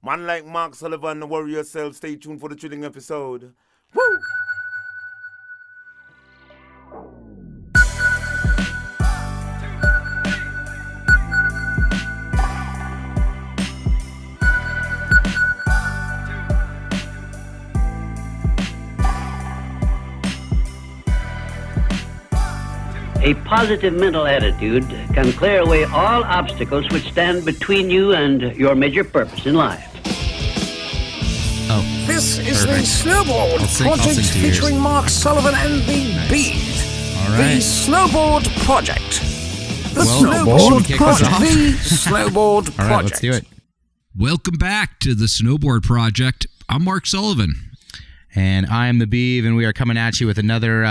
Man like Mark Sullivan, worry yourself. Stay tuned for the thrilling episode. Woo! A positive mental attitude can clear away all obstacles which stand between you and your major purpose in life. Oh, this is perfect. the Snowboard project featuring Mark Sullivan and the Beat. All right. The Snowboard project. The Snowboard project. The Snowboard project. All right, let's do it. Welcome back to the Snowboard Project. I'm Mark Sullivan. And I'm the Beav, and we are coming at you with another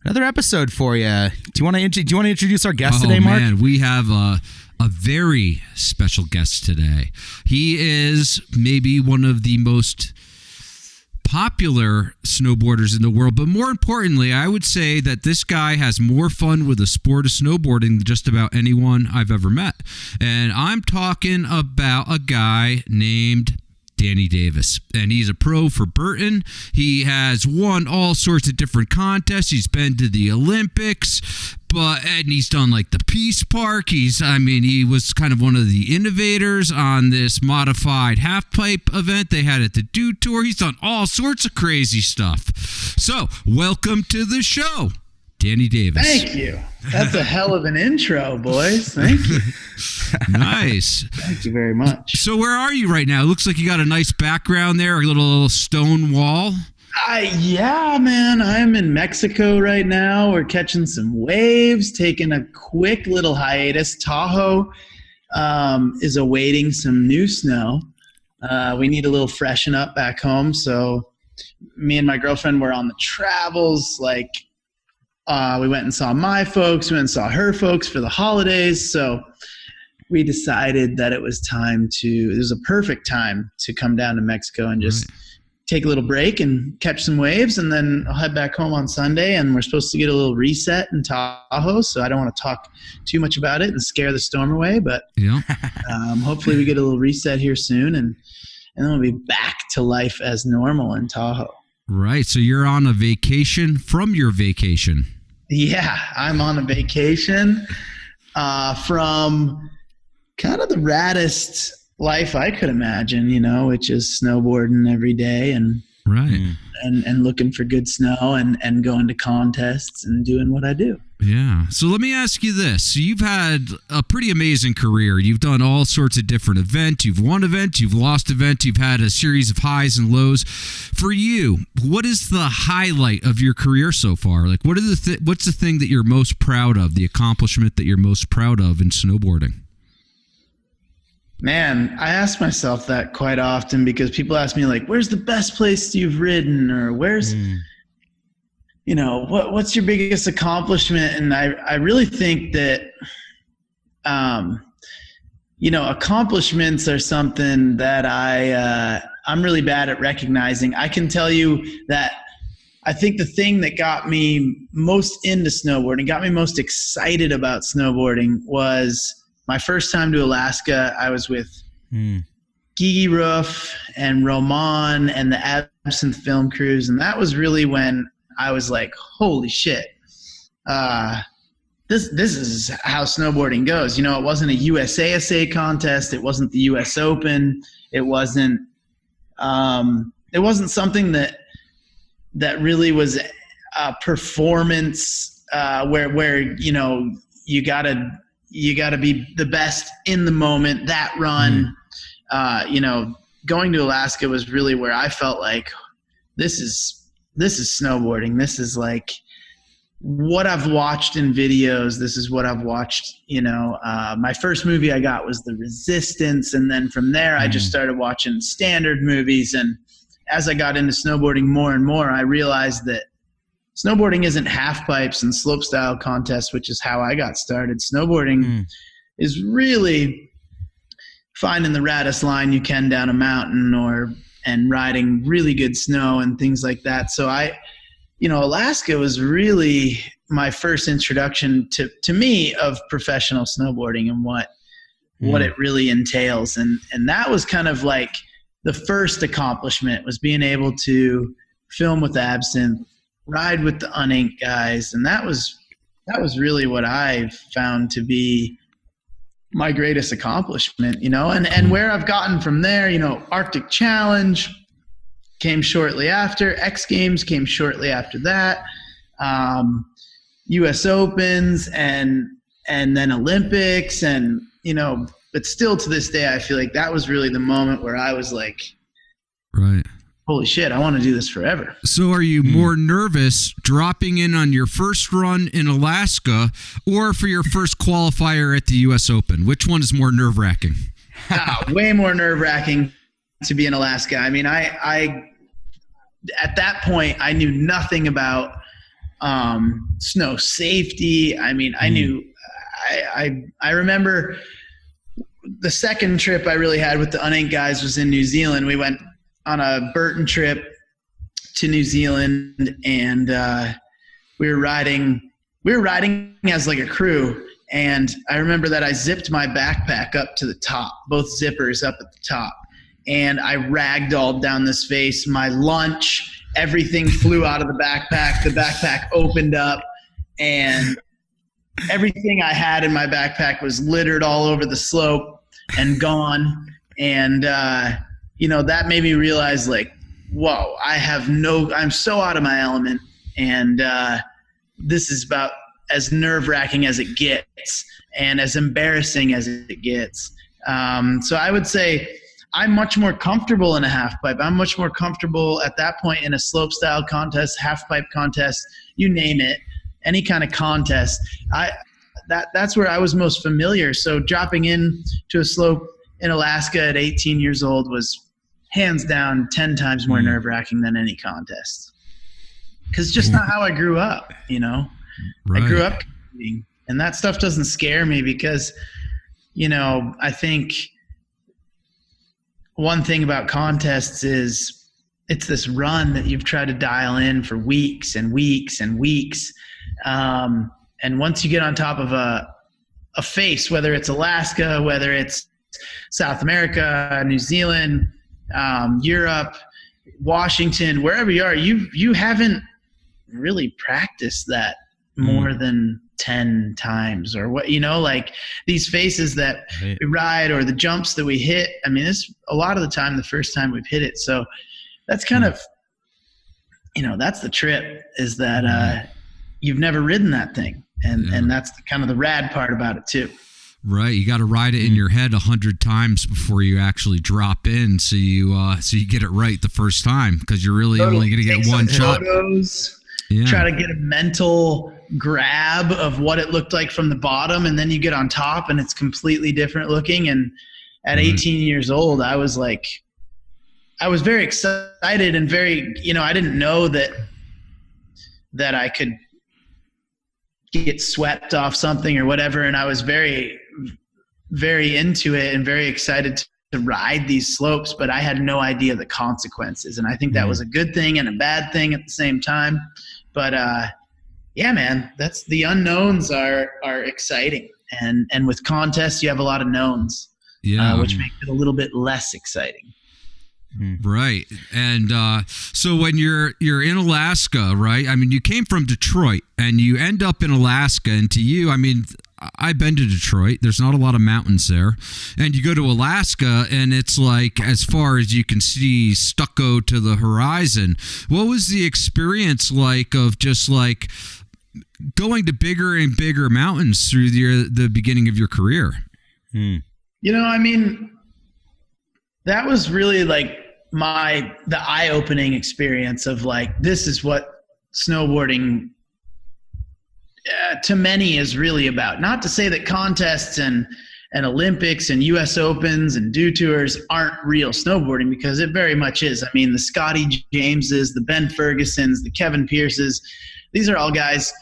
episode for you. Do you want to introduce our guest today, Mark? Oh man, we have a very special guest today. He is maybe one of the most popular snowboarders in the world, but more importantly, I would say that this guy has more fun with the sport of snowboarding than just about anyone I've ever met. And I'm talking about a guy named Danny Davis, and he's a pro for Burton. He has won all sorts of different contests. He's been to the Olympics, and he's done like the Peace Park. He was kind of one of the innovators on this modified halfpipe event they had at the Dew Tour. He's done all sorts of crazy stuff. So, welcome to the show, Danny Davis. Thank you. That's a hell of an intro, boys. Thank you. Nice. Thank you very much. So where are you right now? It looks like you got a nice background there, a little stone wall. Yeah, man. I'm in Mexico right now. We're catching some waves, taking a quick little hiatus. Tahoe is awaiting some new snow. We need a little freshen up back home. So me and my girlfriend were on the travels, we went and saw my folks, we went and saw her folks for the holidays. So we decided that it was a perfect time to come down to Mexico and just take a little break and catch some waves. And then I'll head back home on Sunday, and we're supposed to get a little reset in Tahoe. So I don't want to talk too much about it and scare the storm away, but hopefully we get a little reset here soon, and then we'll be back to life as normal in Tahoe. Right. So you're on a vacation from your vacation. Yeah, I'm on a vacation from kind of the raddest life I could imagine, which is snowboarding every day and looking for good snow and going to contests and doing what I do. Yeah. So let me ask you this. So you've had a pretty amazing career. You've done all sorts of different events. You've won events. You've lost events. You've had a series of highs and lows. For you, what is the highlight of your career so far? Like, what's the thing that you're most proud of, the accomplishment that you're most proud of in snowboarding? Man, I ask myself that quite often because people ask me, like, where's the best place you've ridden, or where's what's your biggest accomplishment? And I really think that, accomplishments are something that I'm really bad at recognizing. I can tell you that I think the thing that got me most into snowboarding, got me most excited about snowboarding, was my first time to Alaska. I was with Gigi Roof and Roman and the Absinthe Film Crews, and that was really when I was like, holy shit, this is how snowboarding goes. It wasn't a USASA contest. It wasn't the US Open. It wasn't something that really was a performance where you gotta be the best in the moment, that run. Going to Alaska was really where I felt like this is snowboarding. This is like what I've watched in videos. This is what I've watched, my first movie I got was The Resistance. And then from there, I just started watching standard movies. And as I got into snowboarding more and more, I realized that snowboarding isn't halfpipes and slopestyle contests, which is how I got started. Snowboarding is really finding the raddest line you can down a mountain and riding really good snow and things like that. So Alaska was really my first introduction to me of professional snowboarding and what it really entails. And that was kind of like the first accomplishment was being able to film with Absinthe, ride with the uninked guys, and that was really what I found to be my greatest accomplishment, and where I've gotten from there, Arctic Challenge came shortly after, X Games came shortly after that, US Opens and then Olympics, and but still to this day I feel like that was really the moment where I was like, right, holy shit, I want to do this forever. So are you more nervous dropping in on your first run in Alaska or for your first qualifier at the US Open? Which one is more nerve-wracking? Way more nerve-wracking to be in Alaska. I mean, I at that point I knew nothing about snow safety. I mean, I remember the second trip I really had with the uninked guys was in New Zealand. We went on a Burton trip to New Zealand, and we were riding as like a crew. And I remember that I zipped my backpack up to the top, both zippers up at the top, and I ragdolled down this face. My lunch, everything flew out of the backpack. The backpack opened up, and everything I had in my backpack was littered all over the slope and gone. And that made me realize, like, whoa, I'm so out of my element, and this is about as nerve-wracking as it gets and as embarrassing as it gets. So I would say I'm much more comfortable in a halfpipe. I'm much more comfortable at that point in a slopestyle contest, halfpipe contest, you name it, any kind of contest. That's where I was most familiar. So dropping in to a slope in Alaska at 18 years old was hands down 10 times more nerve-wracking than any contest. Because just not how I grew up, Right. I grew up competing, and that stuff doesn't scare me because, I think one thing about contests is it's this run that you've tried to dial in for weeks and weeks and weeks. And once you get on top of a face, whether it's Alaska, whether it's South America, New Zealand, Europe, Washington, wherever you are, you haven't really practiced that more than 10 times or what, like these faces that we ride or the jumps that we hit. I mean, it's a lot of the time the first time we've hit it. So that's kind of, that's the trip, is that you've never ridden that thing. And that's kind of the rad part about it too. Right, you got to ride it in your head 100 times before you actually drop in, so you get it right the first time, because you're really only going to get one shot. Try to get a mental grab of what it looked like from the bottom, and then you get on top and it's completely different looking. And at 18 years old, I was very excited and very, I didn't know that I could get swept off something or whatever. And I was very, very into it and very excited to ride these slopes, but I had no idea the consequences. And I think that was a good thing and a bad thing at the same time. But yeah, man, that's the unknowns are exciting. And with contests, you have a lot of knowns, which makes it a little bit less exciting. Right. And so when you're in Alaska, right? I mean, you came from Detroit and you end up in Alaska, and to you, I mean, I've been to Detroit. There's not a lot of mountains there. And you go to Alaska and it's like, as far as you can see, stucco to the horizon. What was the experience like of just like going to bigger and bigger mountains through the beginning of your career? I mean, that was really like the eye-opening experience of like, this is what snowboarding to many is really about. Not to say that contests and Olympics and US Opens and Dew Tours aren't real snowboarding, because it very much is. I mean, the Scotty Jameses, the Ben Fergusons, the Kevin Pearces, these are all guys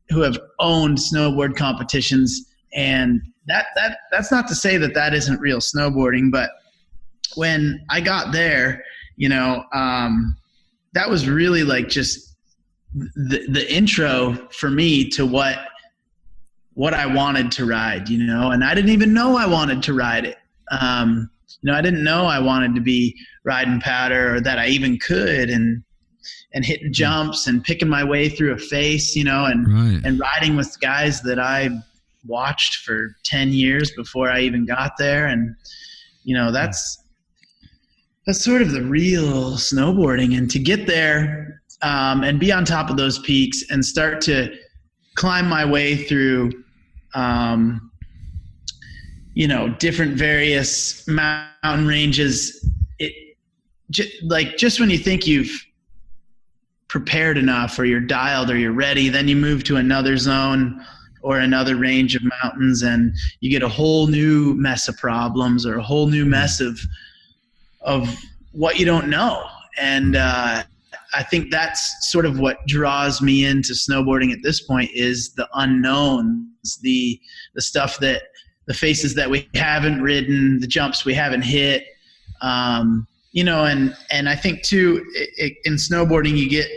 who have owned snowboard competitions. And that's not to say that isn't real snowboarding, but when I got there, that was really like just the intro for me to what I wanted to ride, and I didn't even know I wanted to ride it. I didn't know I wanted to be riding powder or that I even could, and hitting jumps and picking my way through a face, and riding with guys that I watched for 10 years before I even got there. And, that's sort of the real snowboarding. And to get there and be on top of those peaks and start to climb my way through, different various mountain ranges, just when you think you've prepared enough or you're dialed or you're ready, then you move to another zone or another range of mountains and you get a whole new mess of problems or a whole new mess of what you don't know. And I think that's sort of what draws me into snowboarding at this point, is the unknowns, the stuff that the faces that we haven't ridden, the jumps we haven't hit. And I think too, in snowboarding, you get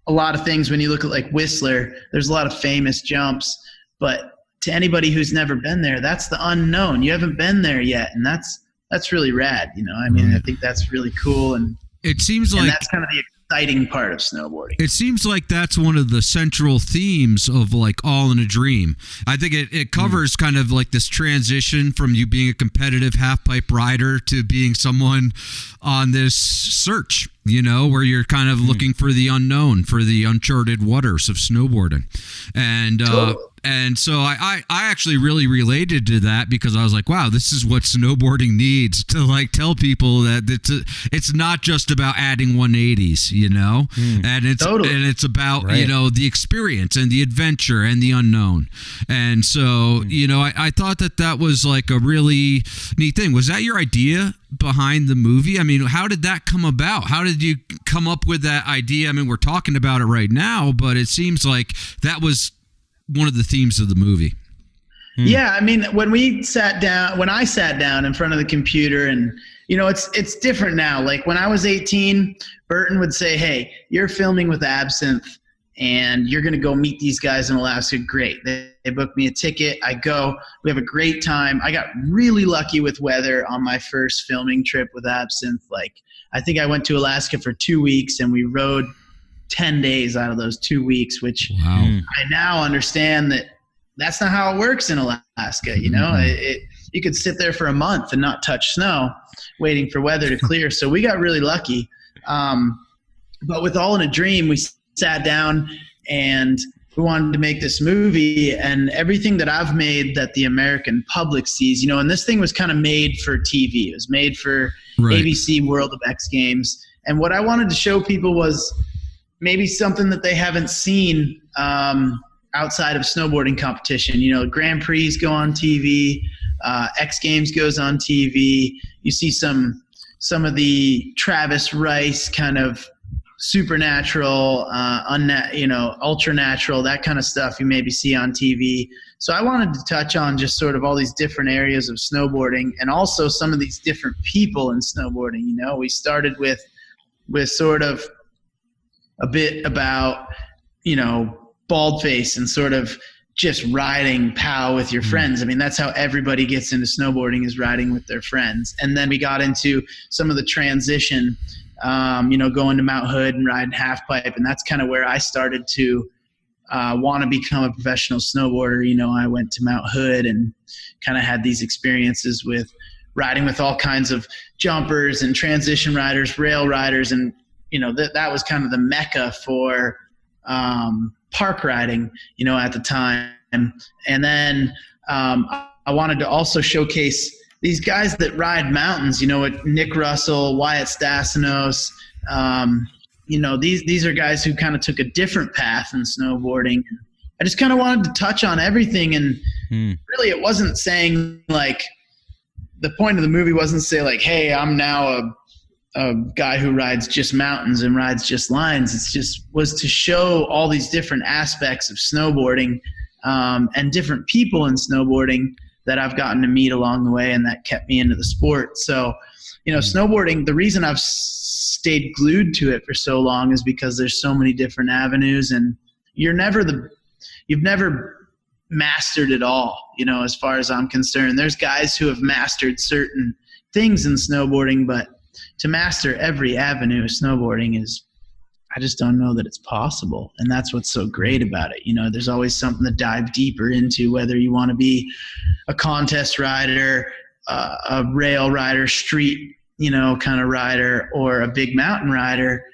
a lot of things when you look at like Whistler. There's a lot of famous jumps, but to anybody who's never been there, that's the unknown. You haven't been there yet, and that's really rad. I think that's really cool, and it seems like that's kind of the exciting part of snowboarding. It seems like that's one of the central themes of like All in a Dream. I think it covers kind of like this transition from you being a competitive halfpipe rider to being someone on this search, where you're kind of looking for the unknown, for the uncharted waters of snowboarding. And Totally. And so I actually really related to that, because I was like, wow, this is what snowboarding needs, to like tell people that it's not just about adding 180s, and it's Totally. and it's about the experience and the adventure and the unknown. And so I thought that was like a really neat thing. Was that your idea behind the movie? I mean, how did that come about? How did you come up with that idea? I mean, we're talking about it right now, but it seems like that was one of the themes of the movie. Yeah, I mean, when I sat down in front of the computer, and it's different now. Like when I was 18, Burton would say, "Hey, you're filming with Absinthe and you're going to go meet these guys in Alaska." Great. They booked me a ticket. I go. We have a great time. I got really lucky with weather on my first filming trip with Absinthe. Like, I think I went to Alaska for 2 weeks and we rode 10 days out of those 2 weeks, which I now understand that that's not how it works in Alaska. You could sit there for a month and not touch snow waiting for weather to clear. So we got really lucky. But with All in a Dream, we sat down and we wanted to make this movie, and everything that I've made that the American public sees, and this thing was kind of made for TV. It was made for ABC World of X Games. And what I wanted to show people was maybe something that they haven't seen outside of snowboarding competition. Grand Prix go on TV, X Games goes on TV. You see some of the Travis Rice kind of supernatural, ultra natural, that kind of stuff you maybe see on TV. So I wanted to touch on just sort of all these different areas of snowboarding, and also some of these different people in snowboarding. We started with sort of a bit about, baldface and sort of just riding POW with your friends. I mean, that's how everybody gets into snowboarding, is riding with their friends. And then we got into some of the transition, going to Mount Hood and riding Halfpipe. And that's kind of where I started to want to become a professional snowboarder. I went to Mount Hood and kind of had these experiences with riding with all kinds of jumpers and transition riders, rail riders. And, that was kind of the mecca for park riding, at the time. And then I wanted to also showcase these guys that ride mountains, Nick Russell, Wyatt Stassinos. These are guys who kind of took a different path in snowboarding. I just kind of wanted to touch on everything. And really, it wasn't saying like, the point of the movie wasn't to say like, hey, I'm now a guy who rides just mountains and rides just lines. It's just was to show all these different aspects of snowboarding and different people in snowboarding that I've gotten to meet along the way, and that kept me into the sport. So, snowboarding, the reason I've stayed glued to it for so long is because there's so many different avenues, and you've never mastered it all, as far as I'm concerned. There's guys who have mastered certain things in snowboarding, but to master every avenue of snowboarding I just don't know that it's possible. And that's what's so great about it. You know, there's always something to dive deeper into, whether you want to be a contest rider, a rail rider, street, you know, kind of rider, or a big mountain rider,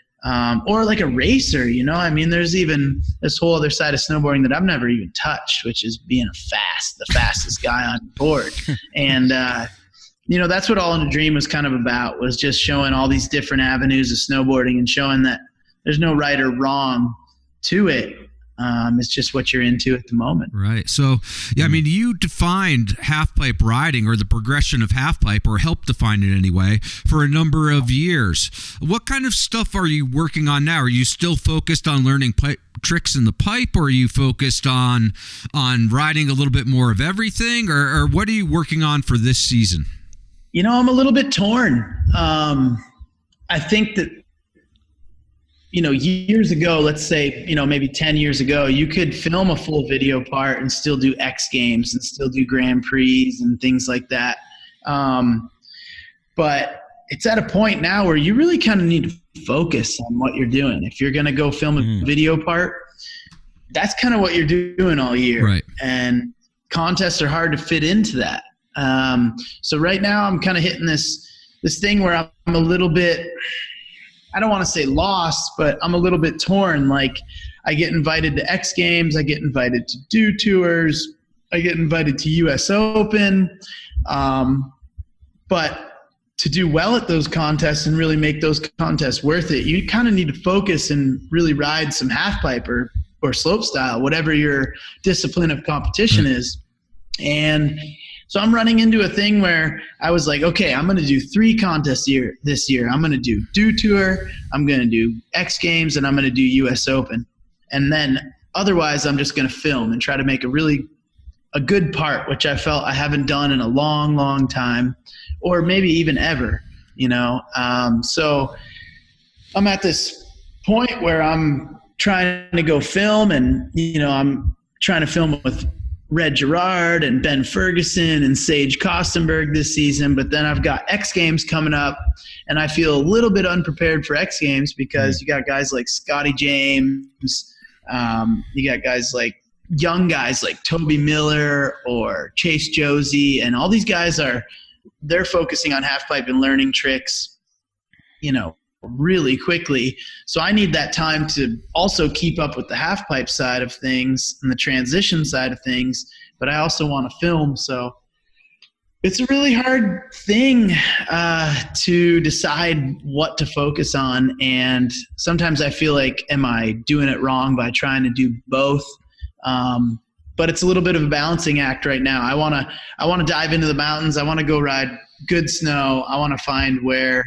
or like a racer, you know. I mean, there's even this whole other side of snowboarding that I've never even touched, which is being the fastest guy on board. And, you know, that's what All in a Dream was kind of about, was just showing all these different avenues of snowboarding and showing that there's no right or wrong to it. It's just what you're into at the moment. Right. So, yeah, I mean, you defined halfpipe riding, or the progression of halfpipe, or helped define it anyway, for a number of years. What kind of stuff are you working on now? Are you still focused on learning tricks in the pipe, or are you focused on riding a little bit more of everything, or what are you working on for this season? You know, I'm a little bit torn. I think that, you know, years ago, let's say, you know, maybe 10 years ago, you could film a full video part and still do X Games and still do Grand Prix and things like that. But it's at a point now where you really kind of need to focus on what you're doing. If you're going to go film a video part, that's kind of what you're doing all year. Right. And contests are hard to fit into that. So right now I'm kind of hitting this thing where I'm a little bit, I don't want to say lost, but I'm a little bit torn. Like, I get invited to X Games, I get invited to do tours, I get invited to US Open. But to do well at those contests and really make those contests worth it, you kind of need to focus and really ride some halfpipe or slope style, whatever your discipline of competition is. And so I'm running into a thing where I was like, okay, I'm going to do 3 contests this year. I'm going to do tour, I'm going to do X Games, and I'm going to do US Open. And then otherwise I'm just going to film and try to make a good part, which I felt I haven't done in a long, long time, or maybe even ever, you know. So I'm at this point where I'm trying to go film, and, you know, I'm trying to film with Red Gerard and Ben Ferguson and Sage Kostenberg this season, but then I've got X Games coming up, and I feel a little bit unprepared for X Games because you got guys like Scotty James, you got guys like young guys like Toby Miller or Chase Josie, and all these guys they're focusing on halfpipe and learning tricks, you know, really quickly. So I need that time to also keep up with the halfpipe side of things and the transition side of things, but I also want to film. So it's a really hard thing to decide what to focus on. And sometimes I feel like, am I doing it wrong by trying to do both? But it's a little bit of a balancing act right now. I want to dive into the mountains. I want to go ride good snow. I want to find where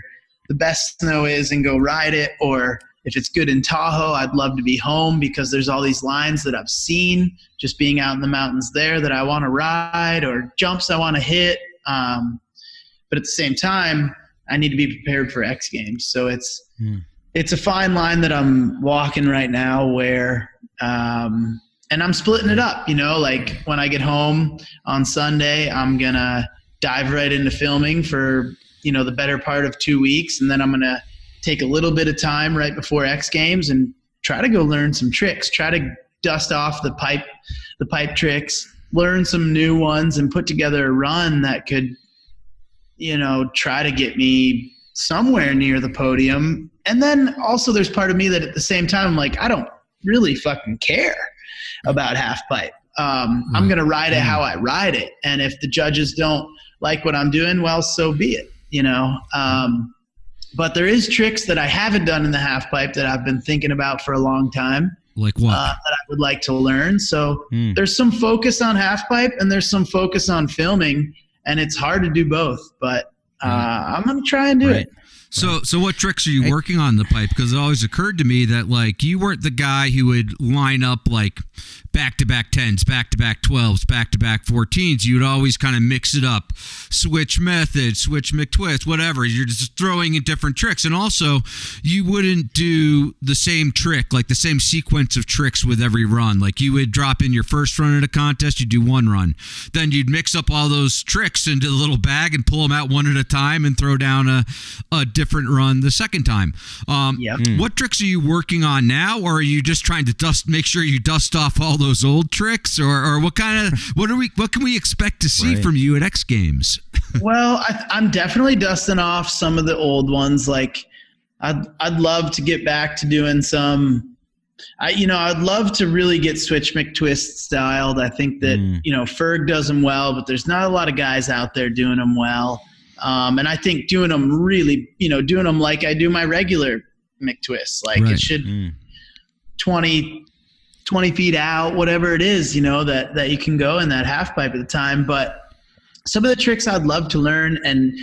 the best snow is and go ride it. Or if it's good in Tahoe, I'd love to be home because there's all these lines that I've seen just being out in the mountains there that I want to ride, or jumps I want to hit. But at the same time, I need to be prepared for X Games. So it's a fine line that I'm walking right now where, and I'm splitting it up, you know, like when I get home on Sunday, I'm going to dive right into filming for, you know, the better part of 2 weeks. And then I'm going to take a little bit of time right before X Games and try to go learn some tricks, try to dust off the pipe tricks, learn some new ones, and put together a run that could, you know, try to get me somewhere near the podium. And then also there's part of me that at the same time, I'm like, I don't really fucking care about halfpipe. I'm going to ride it how I ride it. And if the judges don't like what I'm doing, well, so be it, you know? But there is tricks that I haven't done in the halfpipe that I've been thinking about for a long time. Like what? That I would like to learn. So there's some focus on halfpipe and there's some focus on filming, and it's hard to do both, but I'm going to try and do it. So what tricks are you working on the pipe? Because it always occurred to me that, like, you weren't the guy who would line up like back-to-back 10s, back-to-back 12s, back-to-back 14s. You'd always kind of mix it up. Switch method, switch McTwist, whatever. You're just throwing in different tricks. And also, you wouldn't do the same trick, like the same sequence of tricks with every run. Like you would drop in your first run at a contest, you'd do one run. Then you'd mix up all those tricks into the little bag and pull them out one at a time and throw down a different run the second time. What tricks are you working on now, or are you just trying to make sure you dust off all those old tricks, or what can we expect to see from you at X Games? Well, I'm definitely dusting off some of the old ones. Like I'd love to get back to doing some. I'd love to really get switch McTwist styled. I think that Ferg does them well, but there's not a lot of guys out there doing them well. And I think doing them really, doing them like I do my regular McTwist, like it should 20 feet out, whatever it is, that you can go in that half pipe at the time. But some of the tricks I'd love to learn, and,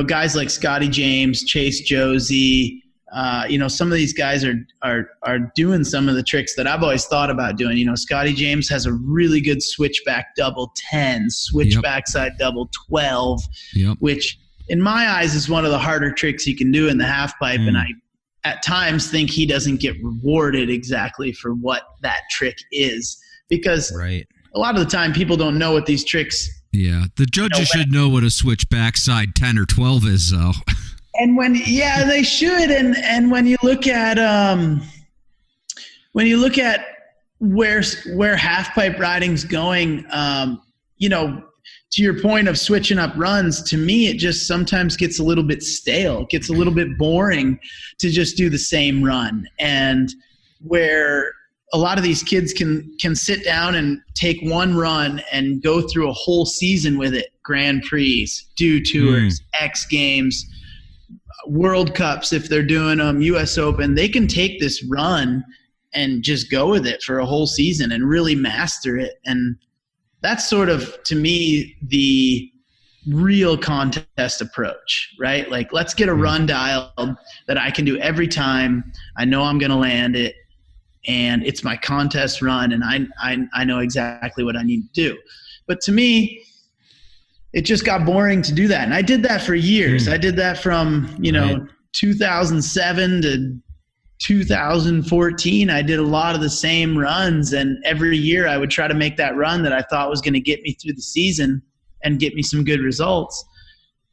guys like Scotty James, Chase Josie, some of these guys are doing some of the tricks that I've always thought about doing. Scotty James has a really good switchback double 10, backside double 12, which in my eyes is one of the harder tricks you can do in the half pipe. And I at times think he doesn't get rewarded exactly for what that trick is, because a lot of the time people don't know what these tricks. Yeah, the judges should know what a switch backside 10 or 12 is, though. And they should. And when you look at where half pipe riding's going, to your point of switching up runs, to me it just sometimes gets a little bit stale. It gets a little bit boring to just do the same run. And where a lot of these kids can sit down and take one run and go through a whole season with it. Grand Prix, do tours, X Games, World Cups if they're doing them, US Open. They can take this run and just go with it for a whole season and really master it. And that's sort of, to me, the real contest approach, right? Like, let's get a run dialed that I can do every time. I know I'm going to land it, and it's my contest run, and I know exactly what I need to do. But to me, it just got boring to do that. And I did that for years. I did that from, 2007 to 2014. I did a lot of the same runs, and every year I would try to make that run that I thought was going to get me through the season and get me some good results.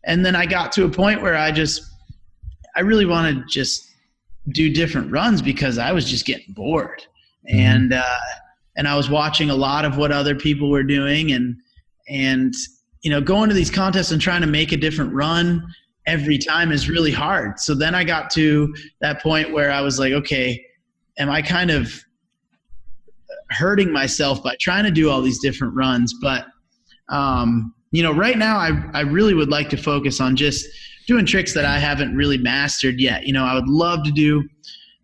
And then I got to a point where I really wanted to just do different runs because I was just getting bored. And I was watching a lot of what other people were doing, and going to these contests and trying to make a different run every time is really hard. So then I got to that point where I was like, okay, am I kind of hurting myself by trying to do all these different runs? But, right now I really would like to focus on just doing tricks that I haven't really mastered yet. I would love to do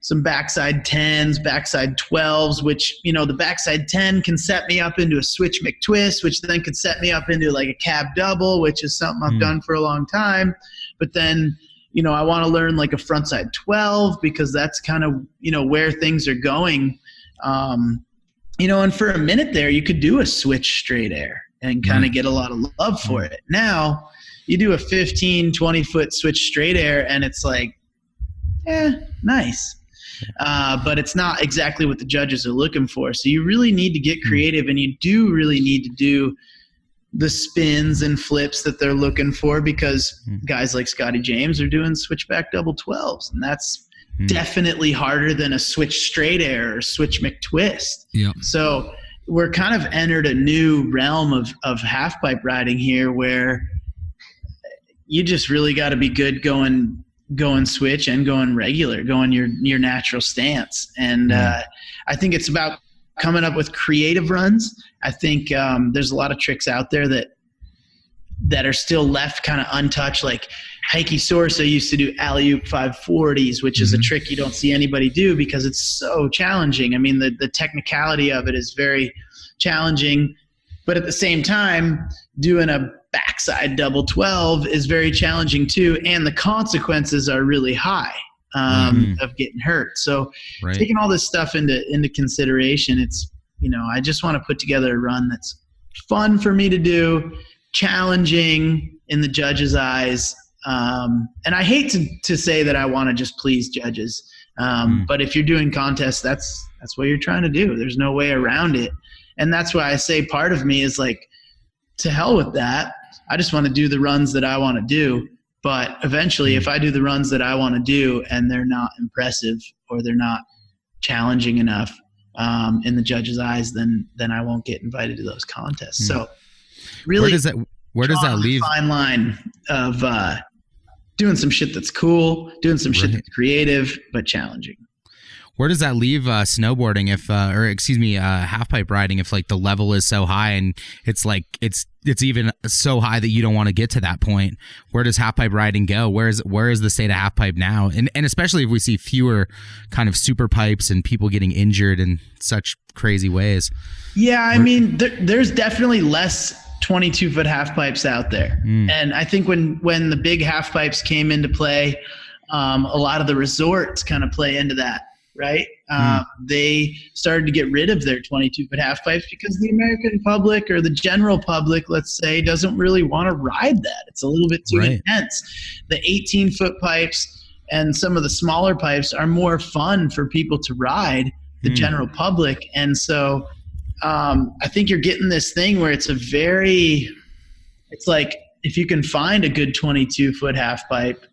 some backside 10s, backside 12s, which, the backside 10 can set me up into a switch McTwist, which then could set me up into like a cab double, which is something I've done for a long time. But then, I want to learn like a frontside 12 because that's kind of, where things are going. And for a minute there, you could do a switch straight air and kind of get a lot of love for it. Now you do a 15, 20 foot switch straight air and it's like, nice. But it's not exactly what the judges are looking for. So you really need to get creative, and you do really need to do the spins and flips that they're looking for, because guys like Scotty James are doing switchback double 12s, and that's definitely harder than a switch straight air or switch McTwist. So we're kind of entered a new realm of half pipe riding here, where you just really got to be good going switch and going regular, going your natural stance. And I think it's about coming up with creative runs. I think there's a lot of tricks out there that are still left kind of untouched. Like Heikki Sorsa used to do alley-oop 540s, which is a trick you don't see anybody do because it's so challenging. I mean, the technicality of it is very challenging, but at the same time, doing a backside double 12 is very challenging too, and the consequences are really high of getting hurt. So taking all this stuff into consideration, it's I just want to put together a run that's fun for me to do, challenging in the judges' eyes. And I hate to say that I want to just please judges. But if you're doing contests, that's what you're trying to do. There's no way around it. And that's why I say part of me is like, to hell with that. I just want to do the runs that I want to do. But eventually, if I do the runs that I want to do and they're not impressive or they're not challenging enough in the judges' eyes, then I won't get invited to those contests. So really, where does that leave? Fine line of doing some shit that's cool, doing some shit that's creative but challenging. Where does that leave snowboarding halfpipe riding if like the level is so high and it's like it's even so high that you don't want to get to that point? Where does halfpipe riding go? Where is the state of halfpipe now? And especially if we see fewer kind of super pipes and people getting injured in such crazy ways. Yeah, I mean, there's definitely less 22-foot halfpipes out there. And I think when the big halfpipes came into play, a lot of the resorts kind of play into that. Right? They started to get rid of their 22-foot halfpipes because the American public or the general public, let's say, doesn't really want to ride that. It's a little bit too intense. The 18-foot pipes and some of the smaller pipes are more fun for people to ride, the general public. And so I think you're getting this thing where it's like if you can find a good 22-foot halfpipe,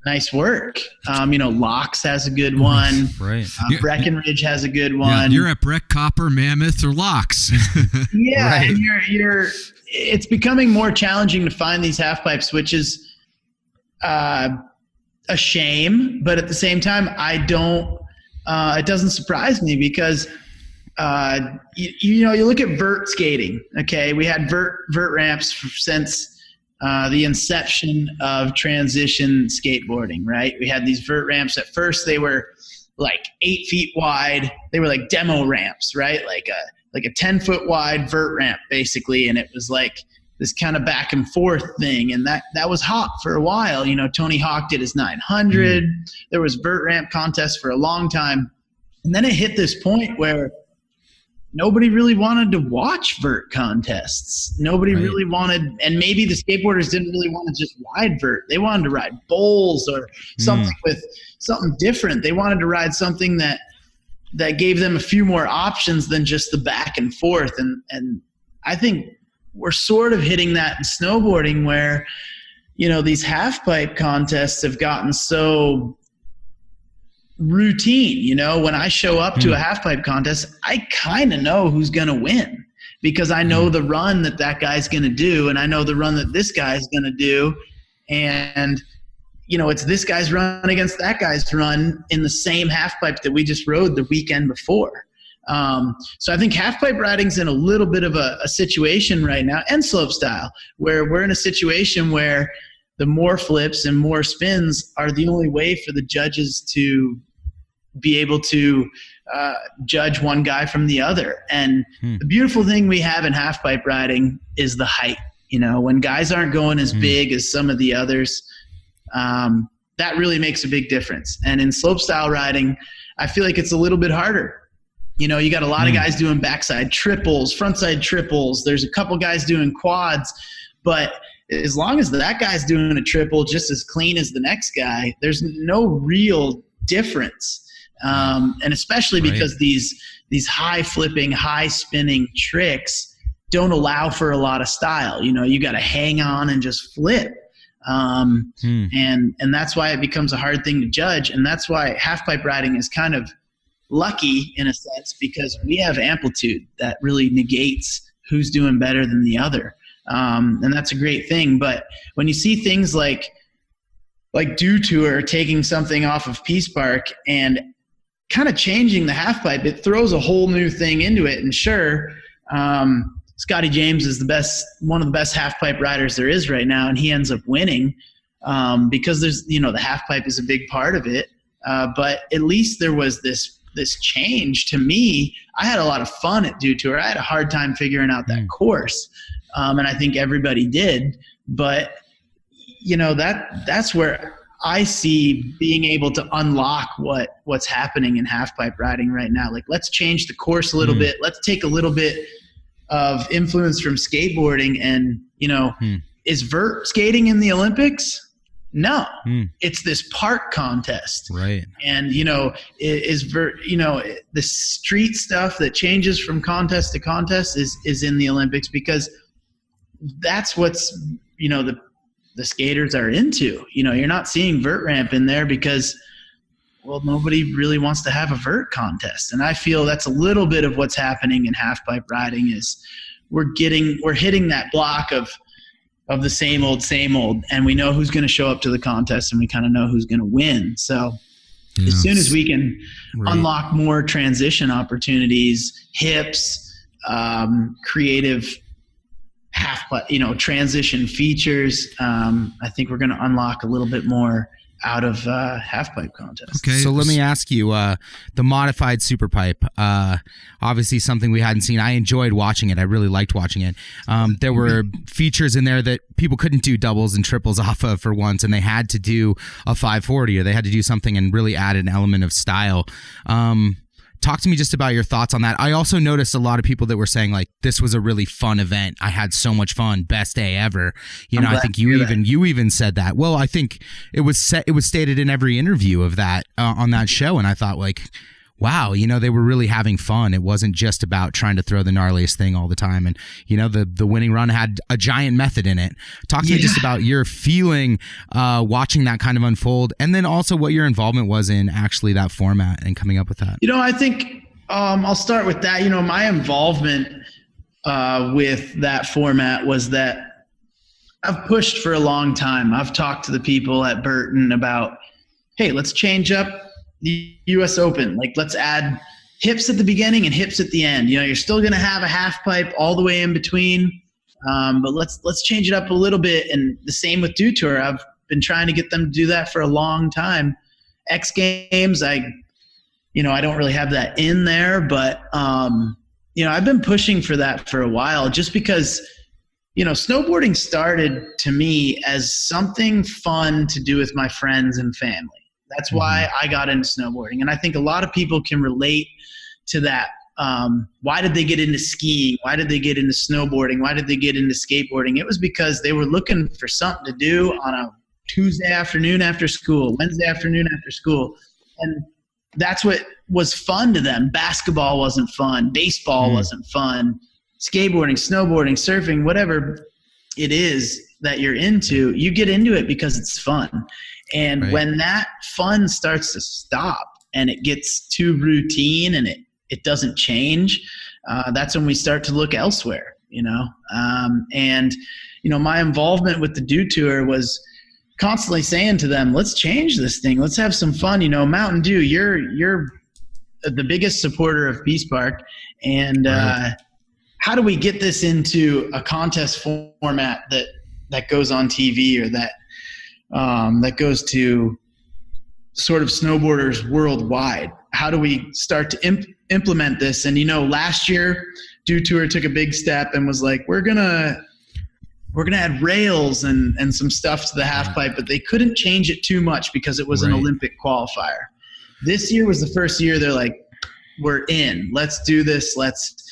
nice work. Locks has a good one. Right. Breckenridge has a good one. Yeah, you're at Breck, Copper, Mammoth, or Locks. Yeah, right. And it's becoming more challenging to find these halfpipes, which is a shame. But at the same time, it doesn't surprise me because you look at vert skating. Okay, we had vert ramps since the inception of transition skateboarding, right? We had these vert ramps. At first, they were like 8 feet wide. They were like demo ramps, right? Like a 10-foot wide vert ramp, basically. And it was like this kind of back and forth thing. And that was hot for a while. Tony Hawk did his 900. There was vert ramp contests for a long time. And then it hit this point where nobody really wanted to watch vert contests. Nobody really wanted, and maybe the skateboarders didn't really want to just ride vert. They wanted to ride bowls or something with something different. They wanted to ride something that gave them a few more options than just the back and forth. And I think we're sort of hitting that in snowboarding where, these halfpipe contests have gotten so routine. When I show up to a halfpipe contest, I kind of know who's going to win because I know the run that guy's going to do and I know the run that this guy's going to do. And, it's this guy's run against that guy's run in the same halfpipe that we just rode the weekend before. So I think halfpipe riding's in a little bit of a situation right now, and slopestyle, where we're in a situation where the more flips and more spins are the only way for the judges to be able to judge one guy from the other. And the beautiful thing we have in halfpipe riding is the height. When guys aren't going as big as some of the others, that really makes a big difference. And in slopestyle riding, I feel like it's a little bit harder. You got a lot of guys doing backside triples, frontside triples. There's a couple guys doing quads, but as long as that guy's doing a triple just as clean as the next guy, there's no real difference. And especially because these high flipping, high spinning tricks don't allow for a lot of style. You got to hang on and just flip. And that's why it becomes a hard thing to judge. And that's why halfpipe riding is kind of lucky in a sense, because we have amplitude that really negates who's doing better than the other. And that's a great thing. But when you see things like Dew Tour taking something off of Peace Park and kind of changing the halfpipe, it throws a whole new thing into it. And sure, Scotty James is one of the best halfpipe riders there is right now, and he ends up winning because there's the halfpipe is a big part of it. But at least there was this change. To me, I had a lot of fun at Dew Tour. I had a hard time figuring out that course. And I think everybody did. But, that's where I see being able to unlock what's happening in halfpipe riding right now. Like, let's change the course a little bit. Let's take a little bit of influence from skateboarding. And, is vert skating in the Olympics? No, it's this park contest. Right. And, the street stuff that changes from contest to contest is in the Olympics, because that's what's, the skaters are into. You're not seeing vert ramp in there because, well, nobody really wants to have a vert contest. And I feel that's a little bit of what's happening in halfpipe riding is we're hitting that block of the same old, and we know who's going to show up to the contest, and we kind of know who's going to win. So as soon as we can unlock more transition opportunities, hips, creative transition features, I think we're going to unlock a little bit more out of halfpipe contests. Okay, so let me ask you, the modified Superpipe, obviously something we hadn't seen. I enjoyed watching it. I really liked watching it. There were features in there that people couldn't do doubles and triples off of for once, and they had to do a 540, or they had to do something and really add an element of style. Talk to me just about your thoughts on that. I also noticed a lot of people that were saying, like, this was a really fun event. I had so much fun. Best day ever. I think you even said that. Well, I think it was stated in every interview of that on that show. And I thought, like, wow, they were really having fun. It wasn't just about trying to throw the gnarliest thing all the time. And, the winning run had a giant method in it. Talk to me just about your feeling watching that kind of unfold, and then also what your involvement was in actually that format and coming up with that. I think I'll start with that. My involvement with that format was that I've pushed for a long time. I've talked to the people at Burton about, hey, let's change up the US Open. Like, let's add hips at the beginning and hips at the end. You're still going to have a half pipe all the way in between, but let's change it up a little bit. And the same with Dew Tour. I've been trying to get them to do that for a long time. X Games, I don't really have that in there, but I've been pushing for that for a while, just because snowboarding started to me as something fun to do with my friends and family. That's why I got into snowboarding. And I think a lot of people can relate to that. Why did they get into skiing? Why did they get into snowboarding? Why did they get into skateboarding? It was because they were looking for something to do on a Tuesday afternoon after school, Wednesday afternoon after school. And that's what was fun to them. Basketball wasn't fun. Baseball wasn't fun. Skateboarding, snowboarding, surfing, whatever it is that you're into, you get into it because it's fun. And when that fun starts to stop and it gets too routine and it doesn't change, that's when we start to look elsewhere, my involvement with the Dew Tour was constantly saying to them, let's change this thing. Let's have some fun. Mountain Dew, you're the biggest supporter of Peace Park. And how do we get this into a contest format that goes on TV, or that goes to sort of snowboarders worldwide? How do we start to implement this? And, last year Dew Tour took a big step and was like, we're going to add rails and some stuff to the half pipe, but they couldn't change it too much because it was an Olympic qualifier. This year was the first year they're like, we're in, let's do this. Let's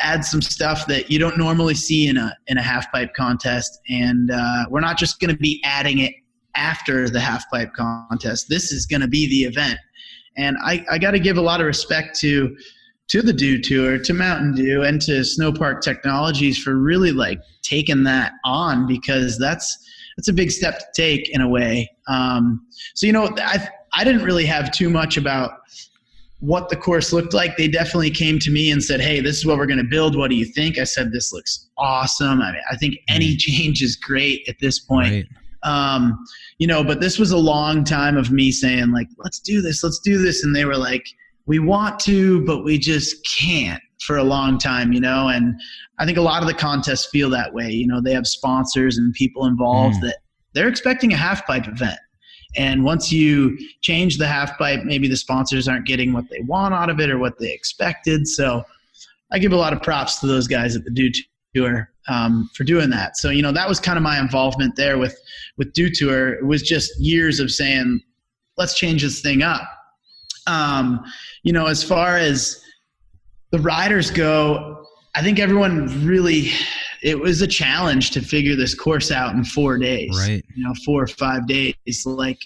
add some stuff that you don't normally see in a half pipe contest. And we're not just going to be adding it after the half pipe contest. This is going to be the event. And I got to give a lot of respect to the Dew Tour, to Mountain Dew, and to Snowpark Technologies for really taking that on, because that's a big step to take in a way. So I didn't really have too much about what the course looked like. They definitely came to me and said, hey, this is what we're going to build. What do you think? I said, this looks awesome. I think any change is great at this point. But this was a long time of me saying, let's do this. And they were like, we want to, but we just can't, for a long time, and I think a lot of the contests feel that way. They have sponsors and people involved that they're expecting a half pipe event. And once you change the half pipe, maybe the sponsors aren't getting what they want out of it or what they expected. So I give a lot of props to those guys at the Dew Tour. for doing that. So, that was kind of my involvement there with Dew Tour. It was just years of saying, let's change this thing up. As far as the riders go, I think everyone really, it was a challenge to figure this course out in 4 days, right? 4 or 5 days. Like,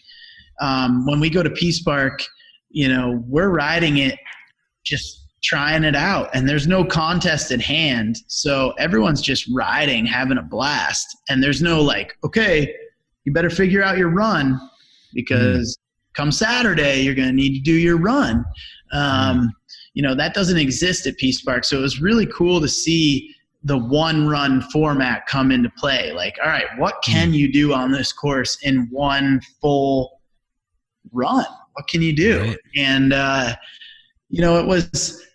when we go to Peace Park, we're riding it, just trying it out, and there's no contest at hand. So everyone's just riding, having a blast. And there's no like, okay, you better figure out your run because come Saturday, you're going to need to do your run. That doesn't exist at Peace Park. So it was really cool to see the one run format come into play. Like, all right, what can you do on this course in one full run? What can you do? Right. And, it was,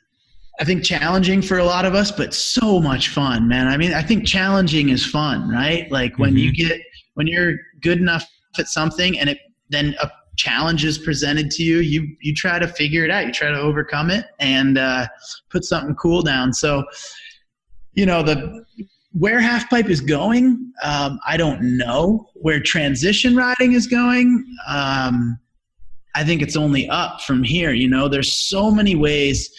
I think, challenging for a lot of us, but so much fun, man. I mean, I think challenging is fun, right? Like when you're good enough at something and then a challenge is presented to you, you try to figure it out. You try to overcome it and put something cool down. So, where Halfpipe is going, I don't know. Where transition riding is going, I think it's only up from here. There's so many ways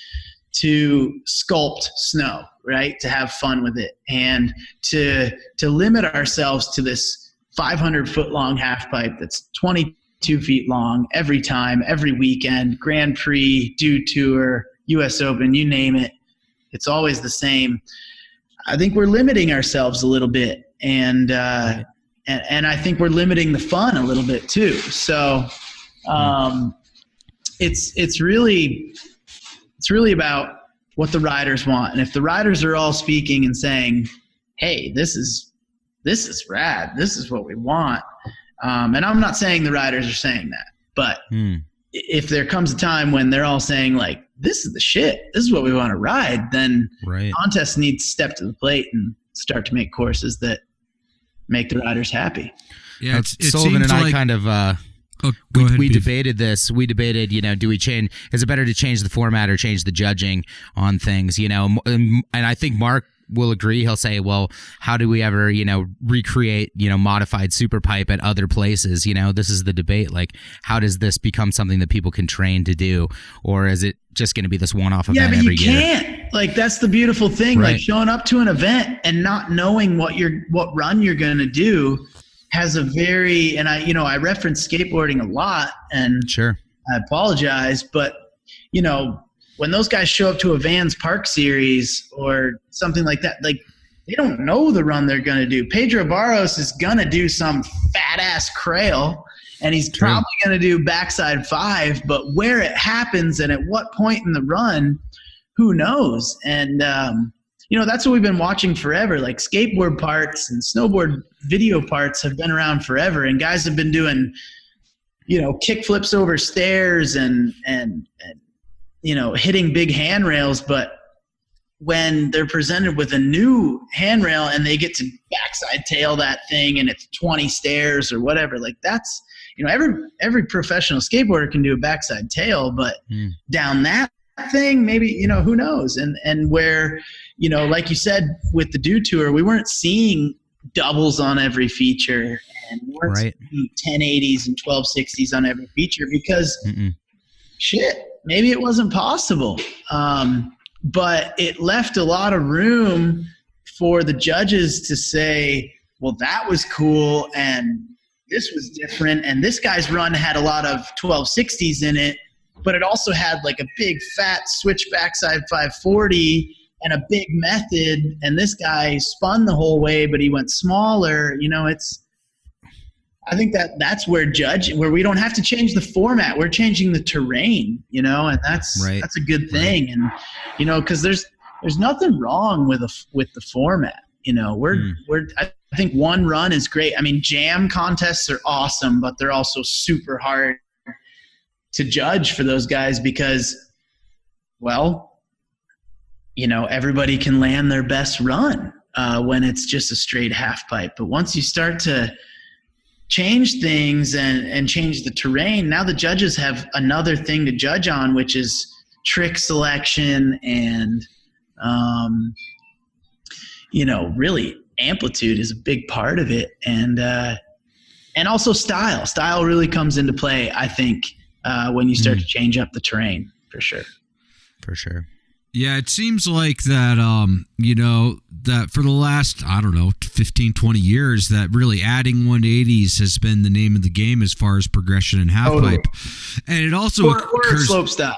to sculpt snow, right? To have fun with it and to limit ourselves to this 500-foot long halfpipe that's 22 feet long every time, every weekend, Grand Prix, Dew Tour, US Open, you name it. It's always the same. I think we're limiting ourselves a little bit, and I think we're limiting the fun a little bit too. So it's really about what the riders want. And if the riders are all speaking and saying, hey, this is rad, this is what we want. And I'm not saying the riders are saying that, but if there comes a time when they're all saying like, this is the shit, this is what we want to ride, then contests need to step to the plate and start to make courses that make the riders happy. Yeah, Sullivan and I like, kind of we debated this. We debated, do we change? Is it better to change the format or change the judging on things? And I think Mark will agree. He'll say, well, how do we ever, recreate, modified Superpipe at other places? This is the debate. Like, how does this become something that people can train to do? Or is it just going to be this one-off event every year? Yeah, but you can't. Like, that's the beautiful thing. Right. Like, showing up to an event and not knowing what run you're going to do has a very, and I reference skateboarding a lot, and sure, I apologize, but when those guys show up to a Vans Park Series or something like that, like, they don't know the run they're going to do. Pedro Barros is going to do some fat ass crail, and he's probably going to do backside 5, but where it happens and at what point in the run, who knows? And that's what we've been watching forever. Like, skateboard parts and snowboard video parts have been around forever, and guys have been doing, kick flips over stairs and hitting big handrails. But when they're presented with a new handrail and they get to backside tail that thing and it's 20 stairs or whatever, like, that's, every professional skateboarder can do a backside tail, but down that thing, maybe, who knows? And where, like you said, with the Dew Tour, we weren't seeing doubles on every feature, and we weren't seeing 1080s and 1260s on every feature because maybe it wasn't possible. But it left a lot of room for the judges to say, well, that was cool, and this was different, and this guy's run had a lot of 1260s in it, but it also had like a big fat switch backside 540 and a big method, and this guy spun the whole way, but he went smaller. I think that's where we don't have to change the format. We're changing the terrain, and that's a good thing. And, because there's nothing wrong with the format. I think one run is great. I mean, jam contests are awesome, but they're also super hard to judge for those guys because, well, everybody can land their best run when it's just a straight half pipe. But once you start to change things and change the terrain, now the judges have another thing to judge on, which is trick selection and, really amplitude is a big part of it. And also style really comes into play, I think, when you start to change up the terrain, for sure. For sure. Yeah, it seems like that, that for the last, 15, 20 years, that really adding 180s has been the name of the game as far as progression in half pipe. And it also or slope style,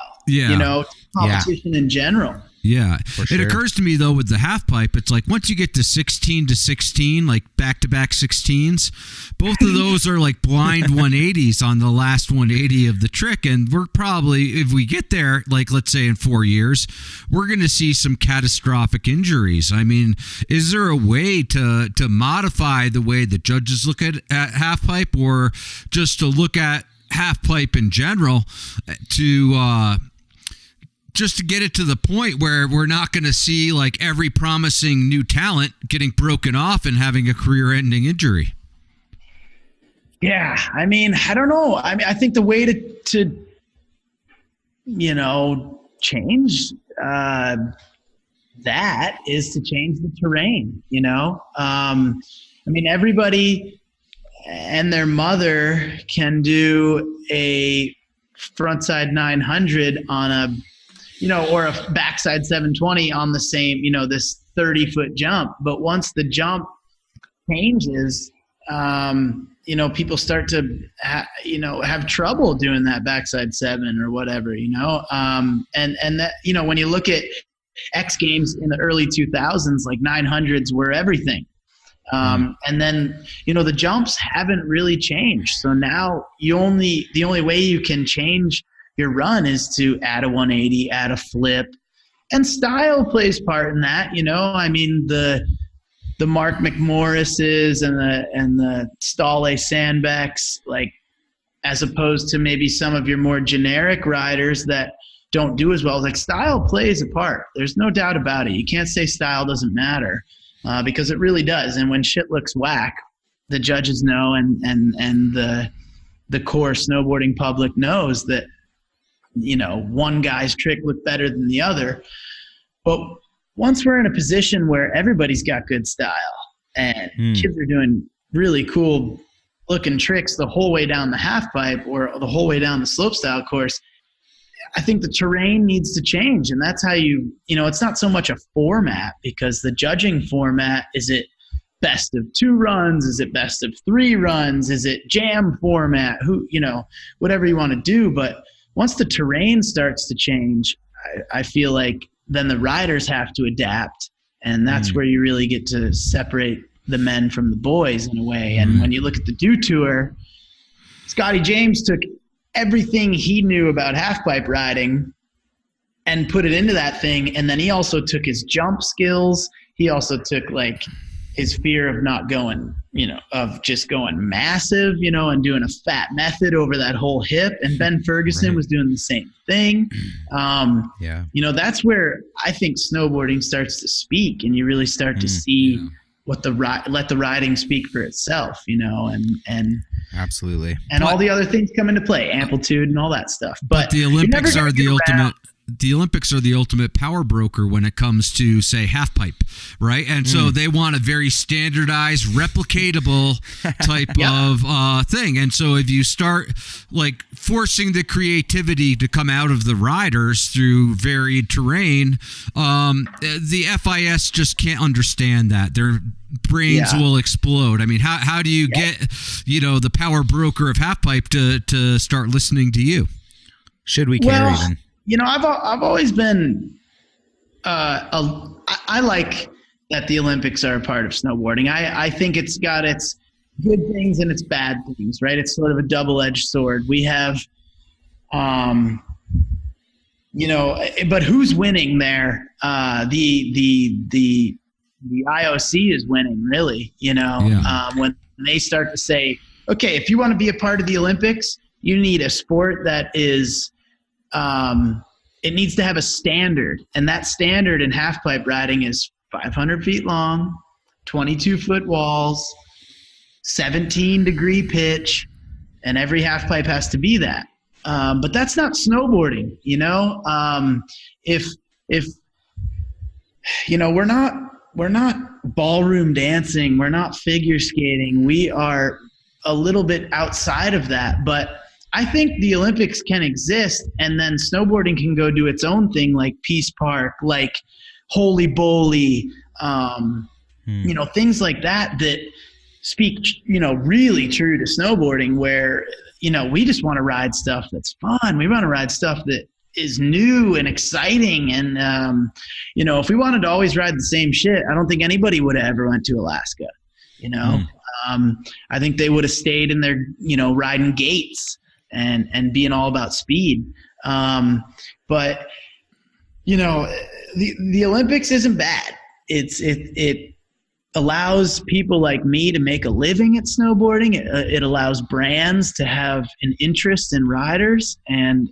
competition in general. Yeah. Sure. It occurs to me, though, with the half pipe, it's like once you get to 16 to 16, like back-to-back 16s, both of those are like blind 180s on the last 180 of the trick. And we're probably, if we get there, like let's say in 4 years, we're going to see some catastrophic injuries. I mean, is there a way to modify the way the judges look at half pipe, or just to look at half pipe in general to just to get it to the point where we're not going to see like every promising new talent getting broken off and having a career-ending injury? Yeah, I mean, I don't know. I mean, I think the way to change that is to change the terrain. I mean, everybody and their mother can do a frontside 900 on a or a backside 720 on the same, this 30-foot jump. But once the jump changes, people start to, have trouble doing that backside 7 or whatever, and that, when you look at X Games in the early 2000s, like 900s were everything. And then, the jumps haven't really changed. So now the only way you can change your run is to add a 180, add a flip, and style plays part in that. I mean, the Mark McMorrises and the Stahle Sandbecks, like, as opposed to maybe some of your more generic riders that don't do as well. Like, style plays a part. There's no doubt about it. You can't say style doesn't matter, because it really does. And when shit looks whack, the judges know, and the core snowboarding public knows that, one guy's trick looked better than the other. But once we're in a position where everybody's got good style and kids are doing really cool looking tricks the whole way down the half pipe or the whole way down the slopestyle course, I think the terrain needs to change. And that's how it's not so much a format, because the judging format, is it best of 2 runs? Is it best of 3 runs? Is it jam format? Whatever you want to do. But once the terrain starts to change, I feel like then the riders have to adapt. And that's where you really get to separate the men from the boys in a way. And when you look at the Dew Tour, Scotty James took everything he knew about halfpipe riding and put it into that thing. And then he also took his jump skills. He also took like his fear of not going, of just going massive, and doing a fat method over that whole hip. And Ben Ferguson was doing the same thing. That's where I think snowboarding starts to speak, and you really start to see what let the riding speak for itself, and absolutely. And all the other things come into play, amplitude and all that stuff. But the Olympics are the ultimate. The Olympics are the ultimate power broker when it comes to, say, half pipe, right? And so they want a very standardized, replicatable type of thing. And so if you start like forcing the creativity to come out of the riders through varied terrain, the FIS just can't understand that. Their brains will explode. I mean, how do you get, the power broker of half pipe to start listening to you? Should we care even? I've always been I like that the Olympics are a part of snowboarding. I think it's got its good things and its bad things, right? It's sort of a double-edged sword. We have, but who's winning there? The IOC is winning, really. When they start to say, okay, if you want to be a part of the Olympics, you need a sport that is. It needs to have a standard, and that standard in halfpipe riding is 500 feet long, 22-foot walls, 17-degree pitch, and every halfpipe has to be that. But that's not Snowboarding, If we're ballroom dancing. We're not figure skating. We are a little bit outside of that, but I think the Olympics can exist, and then snowboarding can go do its own thing, like Peace Park, like Holy Bowly, things like that speak, really true to snowboarding, where, we just want to ride stuff that's fun. We want to ride stuff that is new and exciting. And, if we wanted to always ride the same shit, I don't think anybody would have ever went to Alaska, I think they would have stayed in their, riding gates and being all about speed. But the Olympics isn't bad. It allows people like me to make a living at snowboarding. It allows brands to have an interest in riders, and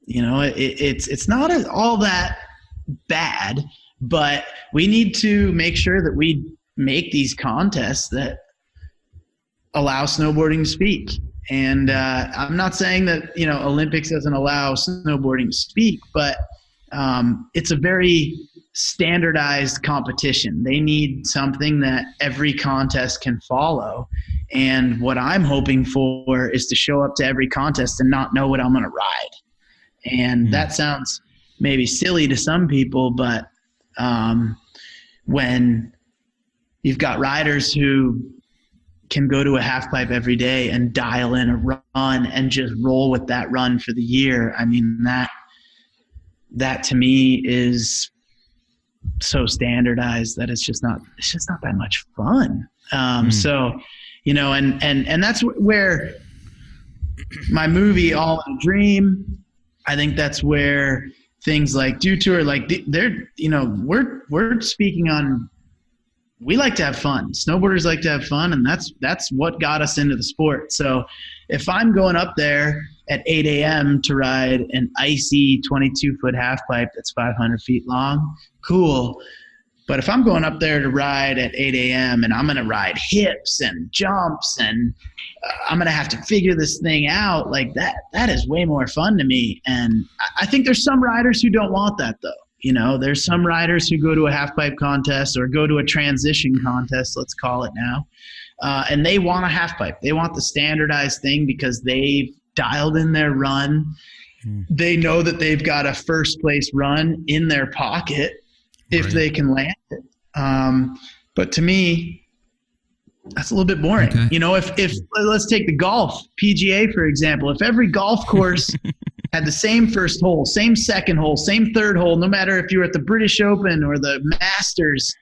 it's not all that bad. But we need to make sure that we make these contests that allow snowboarding to speak. And I'm not saying that Olympics doesn't allow snowboarding to speak, but it's a very standardized competition. They need something that every contest can follow. And what I'm hoping for is to show up to every contest and not know what I'm going to ride. And that sounds maybe silly to some people, but when you've got riders who can go to a halfpipe every day and dial in a run and just roll with that run for the year, I mean, that to me is so standardized that it's just not that much fun. So, and that's where my movie All in a Dream, I think that's where things like Dew Tour, like we're speaking on, we like to have fun. Snowboarders like to have fun, and that's what got us into the sport. So if I'm going up there at 8 a.m. to ride an icy 22-foot halfpipe that's 500 feet long, cool. But if I'm going up there to ride at 8 a.m. and I'm going to ride hips and jumps and I'm going to have to figure this thing out, like that is way more fun to me. And I think there's some riders who don't want that, though. There's some riders who go to a halfpipe contest or go to a transition contest, let's call it now, and they want a halfpipe. They want the standardized thing because they've dialed in their run. They know that they've got a first place run in their pocket if they can land it. But to me, that's a little bit boring. Okay. If let's take the golf PGA, for example, if every golf course had the same first hole, same second hole, same third hole, no matter if you were at the British Open or the Masters,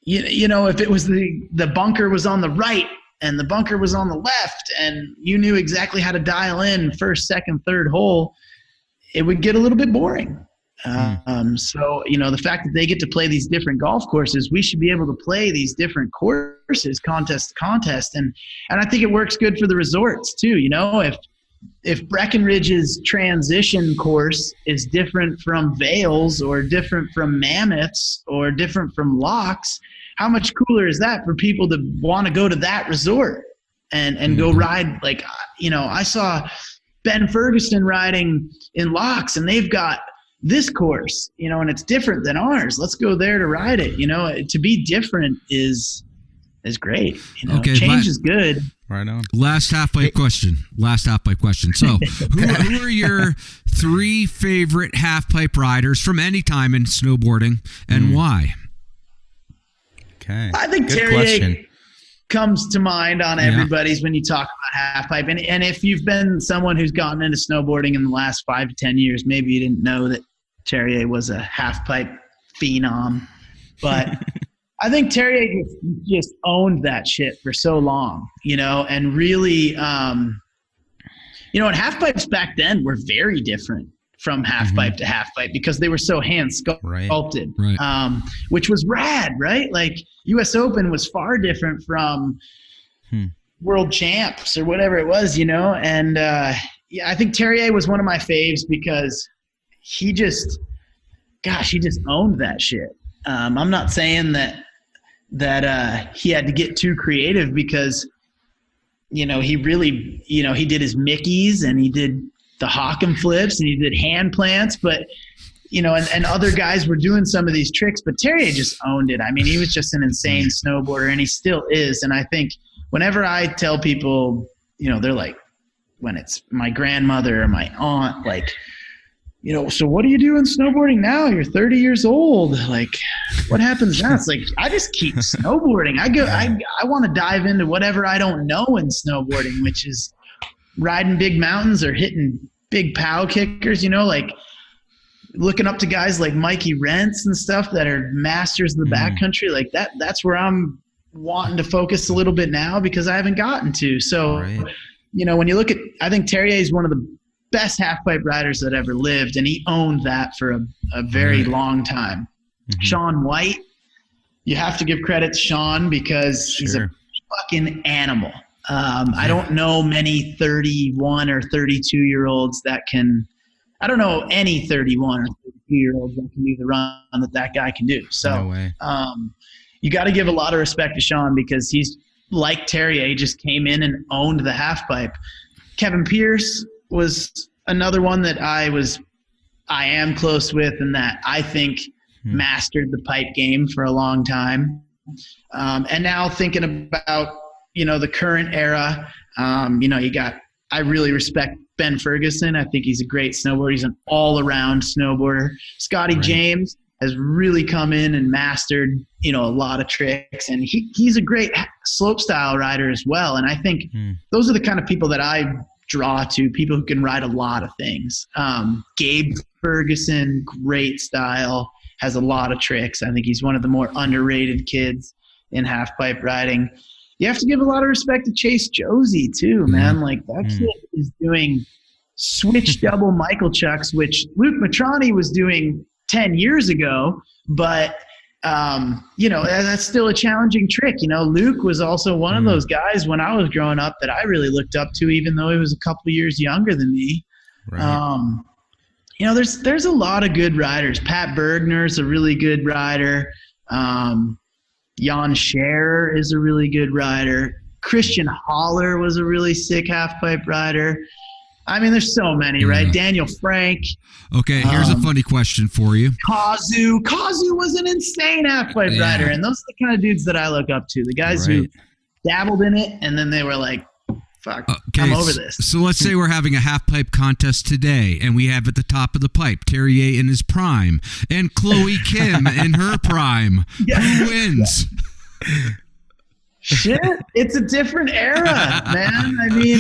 if it was the bunker was on the right and the bunker was on the left and you knew exactly how to dial in first, second, third hole, it would get a little bit boring. So, the fact that they get to play these different golf courses, we should be able to play these different courses, contest to contest. And I think it works good for the resorts too. If Breckenridge's transition course is different from Vales or different from Mammoths or different from Locks, how much cooler is that for people to want to go to that resort and go ride? Like, I saw Ben Ferguson riding in Locks and they've got this course, and it's different than ours. Let's go there to ride it. To be different is great. Okay, change is good. Right on. Last half-pipe question. So who are your three favorite half-pipe riders from any time in snowboarding and why? Okay. I think Terrier comes to mind on everybody's when you talk about half-pipe. And if you've been someone who's gotten into snowboarding in the last 5 to 10 years, maybe you didn't know that Terrier was a half-pipe phenom. But I think Terrier just owned that shit for so long, and really, and half-pipes back then were very different from half-pipe to half-pipe because they were so hand sculpted, right. Which was rad, right? Like US Open was far different from World Champs or whatever it was, and I think Terrier was one of my faves because he just owned that shit. I'm not saying that he had to get too creative because, he really, he did his Mickeys and he did the Hockham flips and he did hand plants, but and other guys were doing some of these tricks, but Terrier just owned it. I mean, he was just an insane snowboarder, and he still is. And I think whenever I tell people, they're like, when it's my grandmother or my aunt, like, so what do you do in snowboarding now? You're 30 years old. Like, what happens now? It's like, I just keep snowboarding. I want to dive into whatever I don't know in snowboarding, which is riding big mountains or hitting big pow kickers, like looking up to guys like Mikey Rents and stuff that are masters of the backcountry. Like that's where I'm wanting to focus a little bit now, because I haven't gotten to. So, when you look at, I think Terrier is one of the best halfpipe riders that ever lived, and he owned that for a very long time. Shaun White, you have to give credit to Shaun, because he's a fucking animal. I don't know many 31 or 32-year-olds that can – I don't know any 31 or 32-year-olds that can do the run that guy can do. So you got to give a lot of respect to Shaun, because he's like Terrier, he just came in and owned the halfpipe. Kevin Pearce was another one that I am close with, and that I think mastered the pipe game for a long time. And now thinking about, the current era, I really respect Ben Ferguson. I think he's a great snowboarder. He's an all-around snowboarder. Scotty James has really come in and mastered, a lot of tricks, and he's a great slopestyle rider as well. And I think those are the kind of people that I draw to, people who can ride a lot of things. Gabe Ferguson, great style, has a lot of tricks. I think he's one of the more underrated kids in halfpipe riding. You have to give a lot of respect to Chase Josie too, man. Like, that kid is doing switch double Michael Chucks, which Luke Mitrani was doing 10 years ago, but that's still a challenging trick. Luke was also one of those guys when I was growing up that I really looked up to, even though he was a couple of years younger than me. There's a lot of good riders. Pat Bergner's a really good rider. Jan Scherer is a really good rider. Christian Haller was a really sick halfpipe rider. I mean, there's so many, right? Daniel Frank. Okay, here's a funny question for you. Kazu was an insane halfpipe rider, and those are the kind of dudes that I look up to. The guys who dabbled in it, and then they were like, fuck, I'm over this. So let's say we're having a halfpipe contest today, and we have at the top of the pipe Terrier in his prime and Chloe Kim in her prime. Who wins? Shit, it's a different era, man. I mean,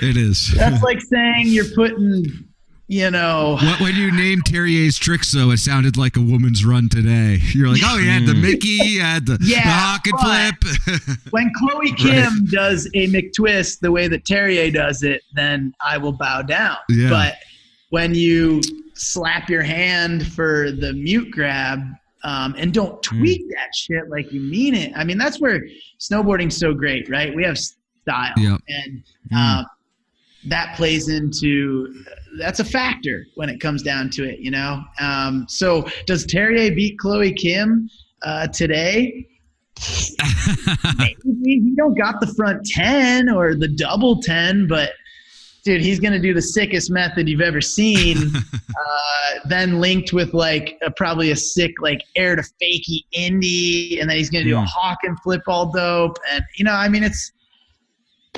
it is. That's like saying you're putting, when you named Terrier's tricks, though, it sounded like a woman's run today. You're like, oh, he had the Mickey, he had the hawk and flip. When Chloe Kim does a McTwist the way that Terrier does it, then I will bow down. Yeah. But when you slap your hand for the mute grab, and don't tweak that shit like you mean it. I mean, that's where snowboarding's so great, right? We have style, and that plays into. That's a factor when it comes down to it, So does Terrier beat Chloe Kim today? Maybe he don't got the front 10 or the double 10, but dude, he's going to do the sickest method you've ever seen. Then linked with probably a sick, air to fakie indie. And then he's going to do a hawk and flip all dope. And,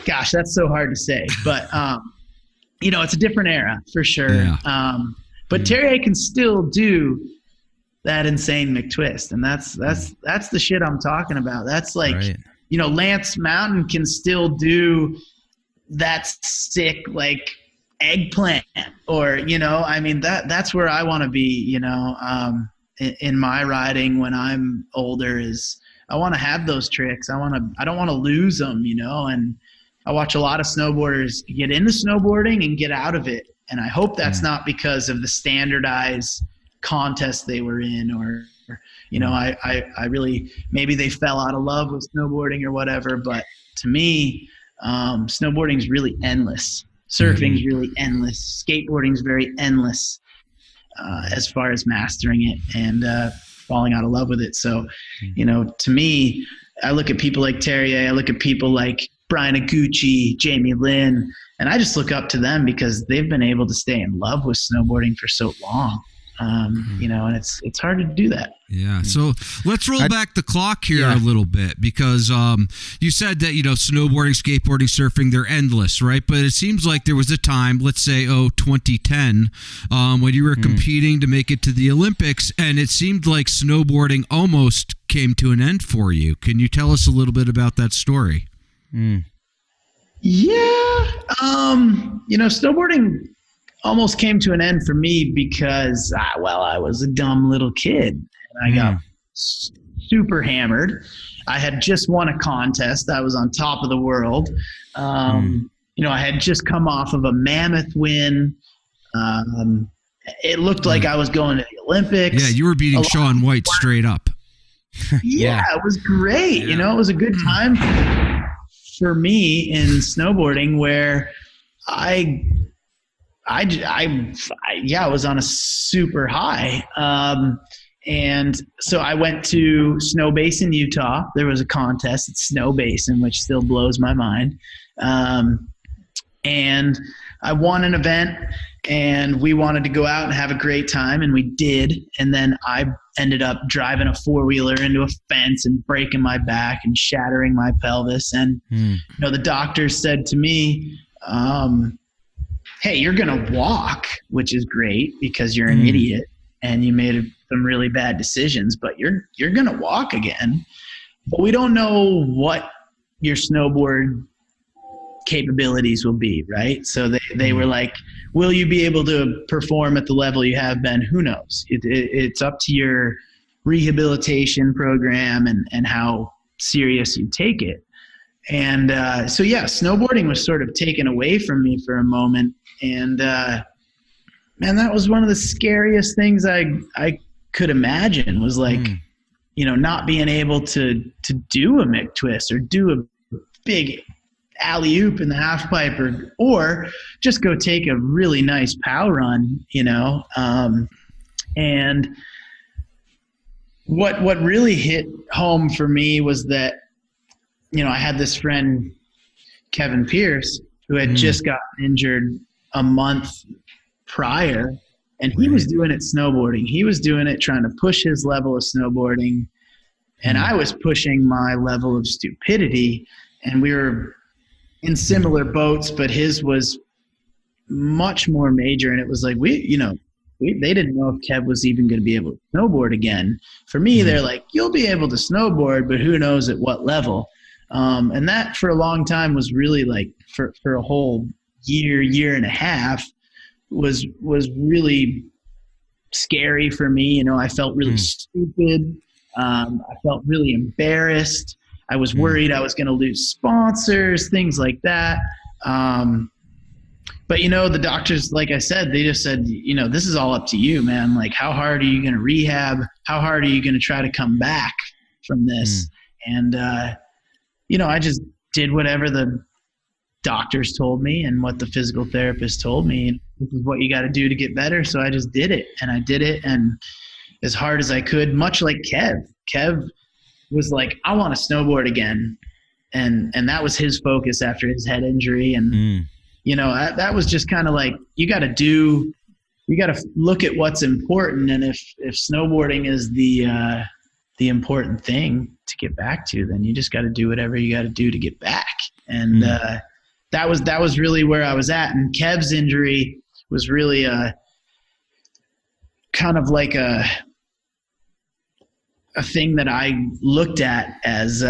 gosh, that's so hard to say, but, it's a different era for sure. Yeah. But Terrier can still do that insane McTwist. And that's the shit I'm talking about. That's Lance Mountain can still do that sick, eggplant or, that's where I want to be, in my riding when I'm older is I want to have those tricks. I don't want to lose them, and I watch a lot of snowboarders get into snowboarding and get out of it. And I hope that's not because of the standardized contest they were in or I really, maybe they fell out of love with snowboarding or whatever. But to me, snowboarding is really endless. Surfing is really endless. Skateboarding is very endless as far as mastering it and falling out of love with it. So, to me, I look at people like Terrier, I look at people like Brian Aguchi, Jamie Lynn, and I just look up to them because they've been able to stay in love with snowboarding for so long. And it's hard to do that. Yeah. So let's roll back the clock here a little bit, because you said that, snowboarding, skateboarding, surfing, they're endless, right? But it seems like there was a time, let's say, 2010, when you were competing to make it to the Olympics, and it seemed like snowboarding almost came to an end for you. Can you tell us a little bit about that story? Yeah. Snowboarding almost came to an end for me because, I was a dumb little kid and I got super hammered. I had just won a contest. I was on top of the world. I had just come off of a mammoth win. It looked like I was going to the Olympics. Yeah, you were beating Shaun White straight up. Yeah, it was great. It was a good time for me in snowboarding where I was on a super high. And so I went to Snow Basin, Utah. There was a contest at Snow Basin, which still blows my mind. And I won an event, and we wanted to go out and have a great time, and we did. And then I ended up driving a four-wheeler into a fence and breaking my back and shattering my pelvis. And, the doctor said to me, hey, you're going to walk, which is great because you're an idiot and you made some really bad decisions, but you're going to walk again. But we don't know what your snowboard capabilities will be, right? So they were like, will you be able to perform at the level you have been? Who knows? It's up to your rehabilitation program and how serious you take it. And snowboarding was sort of taken away from me for a moment. And man, that was one of the scariest things I could imagine, was like, not being able to do a Mick twist or do a big alley-oop in the halfpipe or just go take a really nice pow run, and what really hit home for me was that, I had this friend, Kevin Pearce, who had just gotten injured a month prior, and he was doing it snowboarding. He was doing it trying to push his level of snowboarding, and I was pushing my level of stupidity, and we were in similar boats, but his was much more major, and it was like they didn't know if Kev was even going to be able to snowboard again. For me, they're like, you'll be able to snowboard, but who knows at what level. And that for a long time was really like for a whole year and a half was really scary for me. I felt really stupid. I felt really embarrassed. I was worried I was going to lose sponsors, things like that. But the doctors, like I said, they just said, this is all up to you, man. Like, how hard are you going to rehab? How hard are you going to try to come back from this? And, I just did whatever the doctors told me and what the physical therapist told me. This is what you got to do to get better. So I just did it, and I did it. And as hard as I could, much like Kev was like, I want to snowboard again. And that was his focus after his head injury. And, that was just kind of like, you got to look at what's important. And if snowboarding is the important thing to get back to, then you just got to do whatever you got to do to get back. And that was really where I was at. And Kev's injury was really kind of like a thing that I looked at as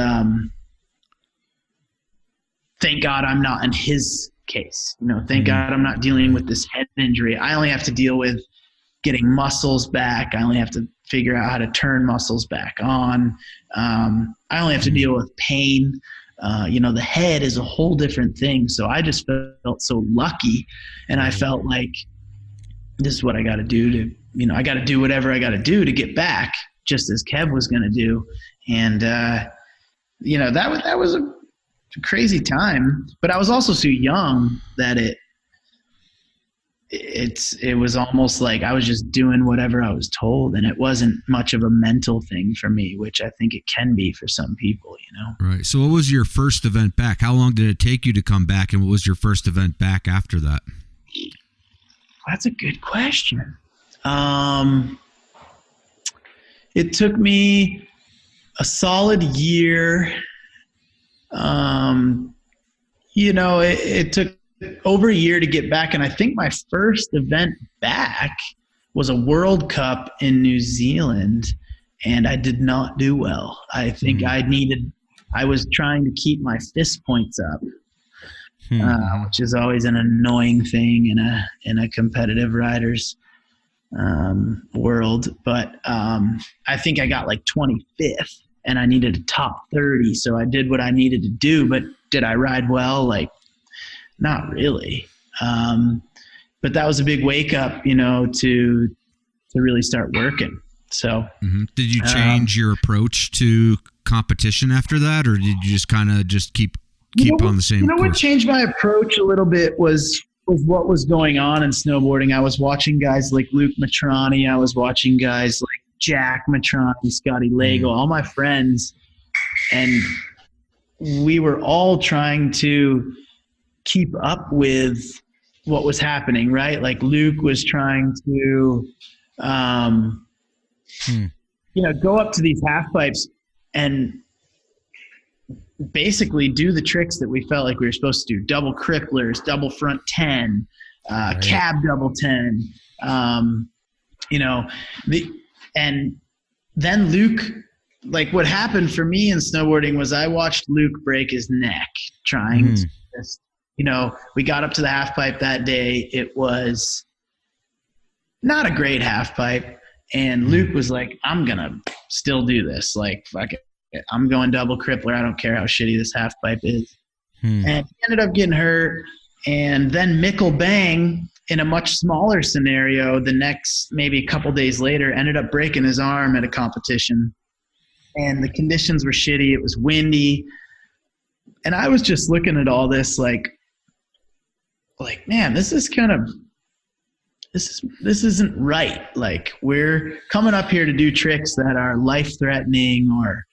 thank God I'm not in his case. Thank God I'm not dealing with this head injury. I only have to deal with getting muscles back. I only have to figure out how to turn muscles back on. I only have to deal with pain. The head is a whole different thing. So I just felt so lucky, and I felt like this is what I got to do to, I got to do whatever I got to do to get back, just as Kev was going to do. And, that was a crazy time, but I was also so young that it was almost like I was just doing whatever I was told, and it wasn't much of a mental thing for me, which I think it can be for some people, Right. So what was your first event back? How long did it take you to come back, and what was your first event back after that? That's a good question. It took me a solid year. It took over a year to get back, and I think my first event back was a World Cup in New Zealand, and I did not do well. I think I was trying to keep my fist points up, which is always an annoying thing in a competitive rider's world. But I think I got like 25th, and I needed a top 30, so I did what I needed to do. But did I ride well? Like, not really. But that was a big wake up, to really start working. So, did you change your approach to competition after that, or did you just kind of keep on the same course? What changed my approach a little bit was what was going on in snowboarding. I was watching guys like Luke Mitrani. I was watching guys like Jack Mitrani, Scotty Lago, all my friends, and we were all trying to keep up with what was happening, right? Like Luke was trying to, go up to these half pipes and basically do the tricks that we felt like we were supposed to do. Double cripplers, double front 10, cab double 10, and then Luke, like what happened for me in snowboarding was I watched Luke break his neck trying to just, we got up to the half pipe that day. It was not a great half pipe. And Luke was like, I'm going to still do this. Like, fuck it. I'm going double crippler. I don't care how shitty this half pipe is. And he ended up getting hurt. And then Mikkel Bang, in a much smaller scenario, the next, maybe a couple days later, ended up breaking his arm at a competition. And the conditions were shitty. It was windy. And I was just looking at all this like, man, this isn't right. Like, we're coming up here to do tricks that are life-threatening, or,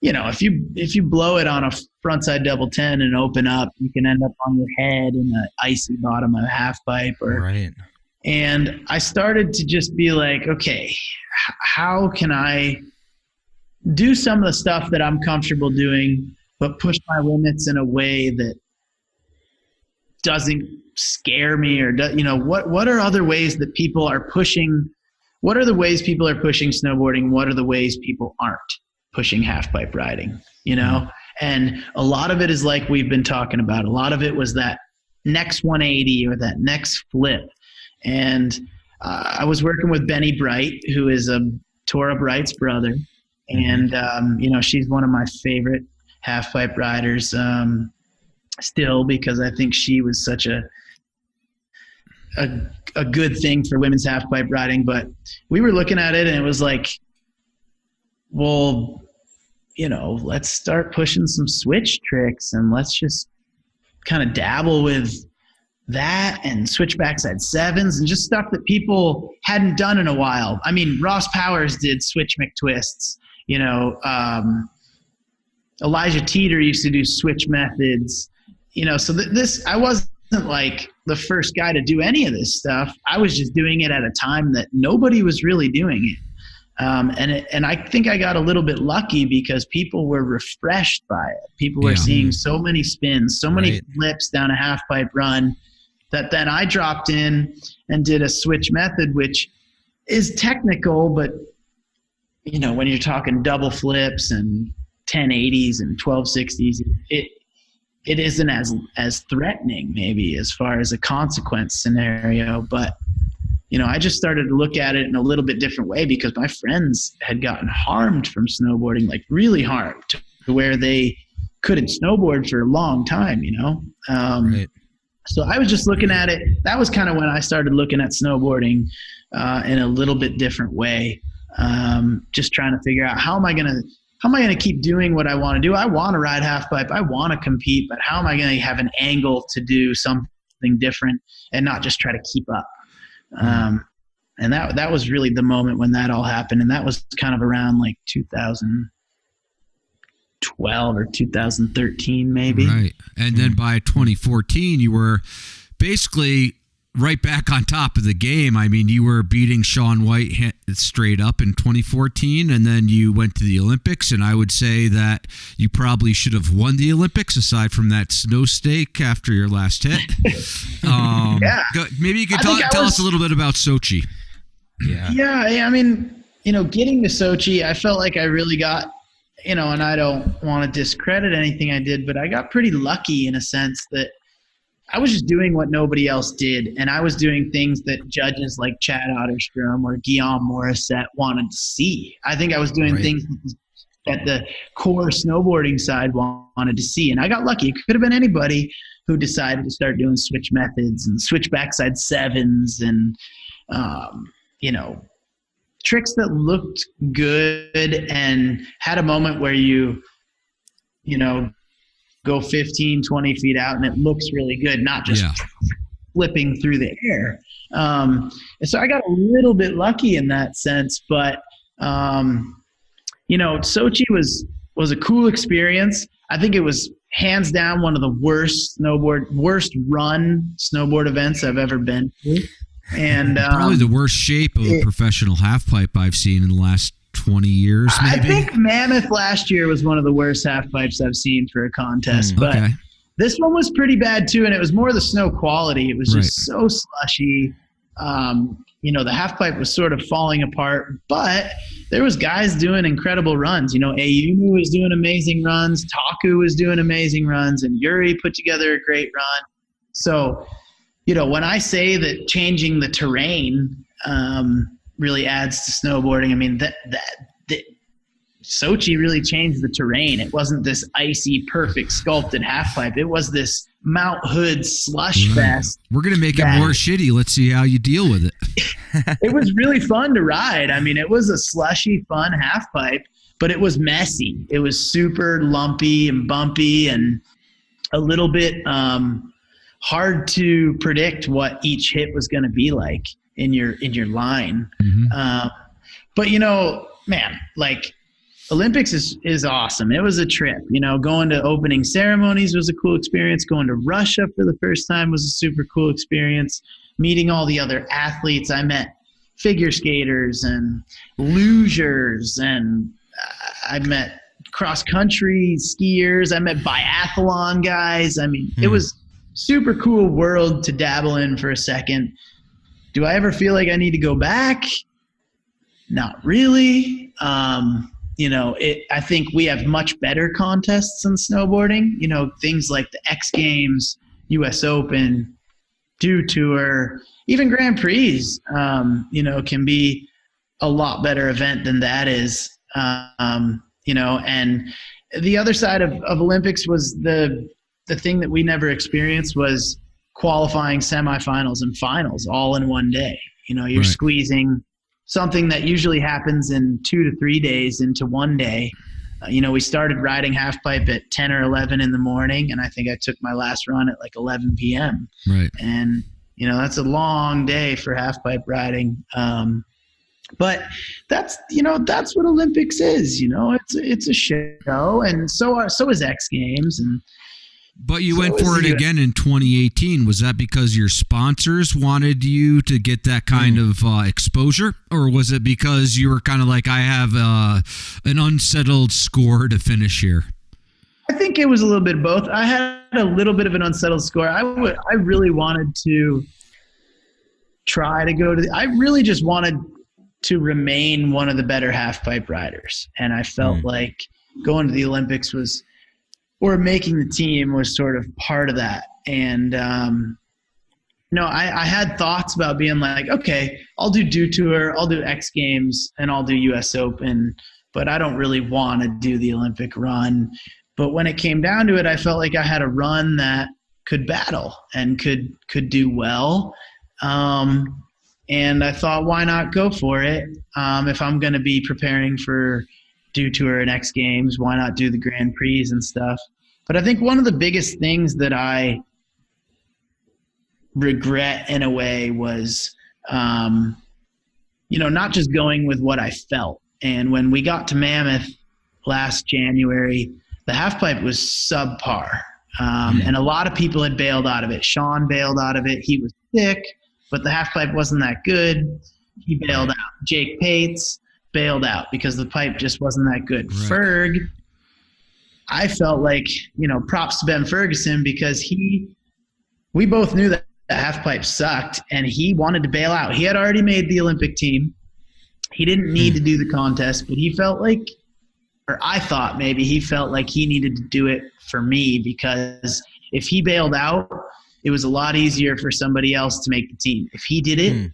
if you blow it on a frontside double 10 and open up, you can end up on your head in the icy bottom of a half pipe. And I started to just be like, okay, how can I do some of the stuff that I'm comfortable doing, but push my limits in a way that doesn't scare me, or what are other ways that people are pushing? What are the ways people are pushing snowboarding? What are the ways people aren't pushing half pipe riding? And a lot of it is like we've been talking about. A lot of it was that next 180 or that next flip. And I was working with Benny Bright, who is a Tora Bright's brother, and she's one of my favorite half pipe riders. Still, because I think she was such a good thing for women's half pipe riding. But we were looking at it and it was like, well, let's start pushing some switch tricks, and let's just kind of dabble with that and switch backside sevens and just stuff that people hadn't done in a while. I mean, Ross Powers did switch McTwists, Elijah Teeter used to do switch methods. So this, I wasn't like the first guy to do any of this stuff. I was just doing it at a time that nobody was really doing it. And I think I got a little bit lucky because people were refreshed by it. People were seeing so many spins, so many flips down a half pipe run, that then I dropped in and did a switch method, which is technical, but when you're talking double flips and 1080s and 1260s, it isn't as threatening maybe as far as a consequence scenario. But, I just started to look at it in a little bit different way because my friends had gotten harmed from snowboarding, like really harmed, to where they couldn't snowboard for a long time, So I was just looking at it. That was kind of when I started looking at snowboarding in a little bit different way. Just trying to figure out how am I going to keep doing what I want to do? I want to ride half pipe. I want to compete, but how am I going to have an angle to do something different and not just try to keep up? And that was really the moment when that all happened. And that was kind of around like 2012 or 2013, maybe. Right. And then by 2014, you were basically right back on top of the game. I mean, you were beating Shaun White straight up in 2014, and then you went to the Olympics, and I would say that you probably should have won the Olympics aside from that snow stake after your last hit. Maybe you could tell us a little bit about Sochi. Yeah. I mean, getting to Sochi, I felt like I really got, and I don't want to discredit anything I did, but I got pretty lucky in a sense that I was just doing what nobody else did, and I was doing things that judges like Chad Otterstrom or Guillaume Morissette wanted to see. I think I was doing things that the core snowboarding side wanted to see, and I got lucky. It could have been anybody who decided to start doing switch methods and switch backside sevens and, tricks that looked good and had a moment where you go 15, 20 feet out and it looks really good, not just flipping through the air. And so I got a little bit lucky in that sense, but, Sochi was a cool experience. I think it was hands down one of the worst run snowboard events I've ever been to. And probably the worst shape of a professional halfpipe I've seen in the last 20 years, maybe. I think Mammoth last year was one of the worst halfpipes I've seen for a contest, but this one was pretty bad too, and it was more the snow quality. It was just so slushy. The halfpipe was sort of falling apart, but there was guys doing incredible runs. Ayumu was doing amazing runs, Taku was doing amazing runs, and Yuri put together a great run. So, when I say that changing the terrain really adds to snowboarding, I mean, that Sochi really changed the terrain. It wasn't this icy, perfect sculpted halfpipe. It was this Mount Hood slush fest. We're going to make it more shitty. Let's see how you deal with it. It was really fun to ride. I mean, it was a slushy, fun halfpipe, but it was messy. It was super lumpy and bumpy and a little bit hard to predict what each hit was going to be like in your line. But man, like Olympics is awesome. It was a trip, going to opening ceremonies was a cool experience. Going to Russia for the first time was a super cool experience. Meeting all the other athletes. I met figure skaters and lugers, and I met cross country skiers. I met biathlon guys. I mean, it was super cool world to dabble in for a second. Do I ever feel like I need to go back? Not really. I think we have much better contests in snowboarding. Things like the X Games, US Open, Dew Tour, even Grand Prix, can be a lot better event than that is. And the other side of Olympics was the thing that we never experienced was qualifying semifinals and finals all in one day. You're squeezing something that usually happens in 2 to 3 days into one day. We started riding halfpipe at 10 or 11 in the morning, and I think I took my last run at like 11 p.m. Right. And, that's a long day for halfpipe riding. But that's what Olympics is, it's a show, and so is X Games. But you went for it again in 2018. Was that because your sponsors wanted you to get that kind of exposure? Or was it because you were kind of like, I have an unsettled score to finish here? I think it was a little bit of both. I had a little bit of an unsettled score. I really wanted to try to go to I really just wanted to remain one of the better halfpipe riders. And I felt like going to the Olympics or making the team was sort of part of that. And, I had thoughts about being like, okay, I'll do Dew Tour, I'll do X Games, and I'll do US Open, but I don't really want to do the Olympic run. But when it came down to it, I felt like I had a run that could battle and could do well. And I thought, why not go for it? If I'm going to be preparing for Dew Tour and X Games, why not do the Grand Prix and stuff? But I think one of the biggest things that I regret in a way was, not just going with what I felt. And when we got to Mammoth last January, the halfpipe was subpar. And a lot of people had bailed out of it. Sean bailed out of it. He was sick. but the half pipe wasn't that good. He bailed out. Jake Pates bailed out because the pipe just wasn't that good. Right. Ferg, I felt like, props to Ben Ferguson because we both knew that the half pipe sucked and he wanted to bail out. He had already made the Olympic team. He didn't need to do the contest, but he felt like, or I thought maybe he felt like he needed to do it for me because if he bailed out, it was a lot easier for somebody else to make the team. If he did it,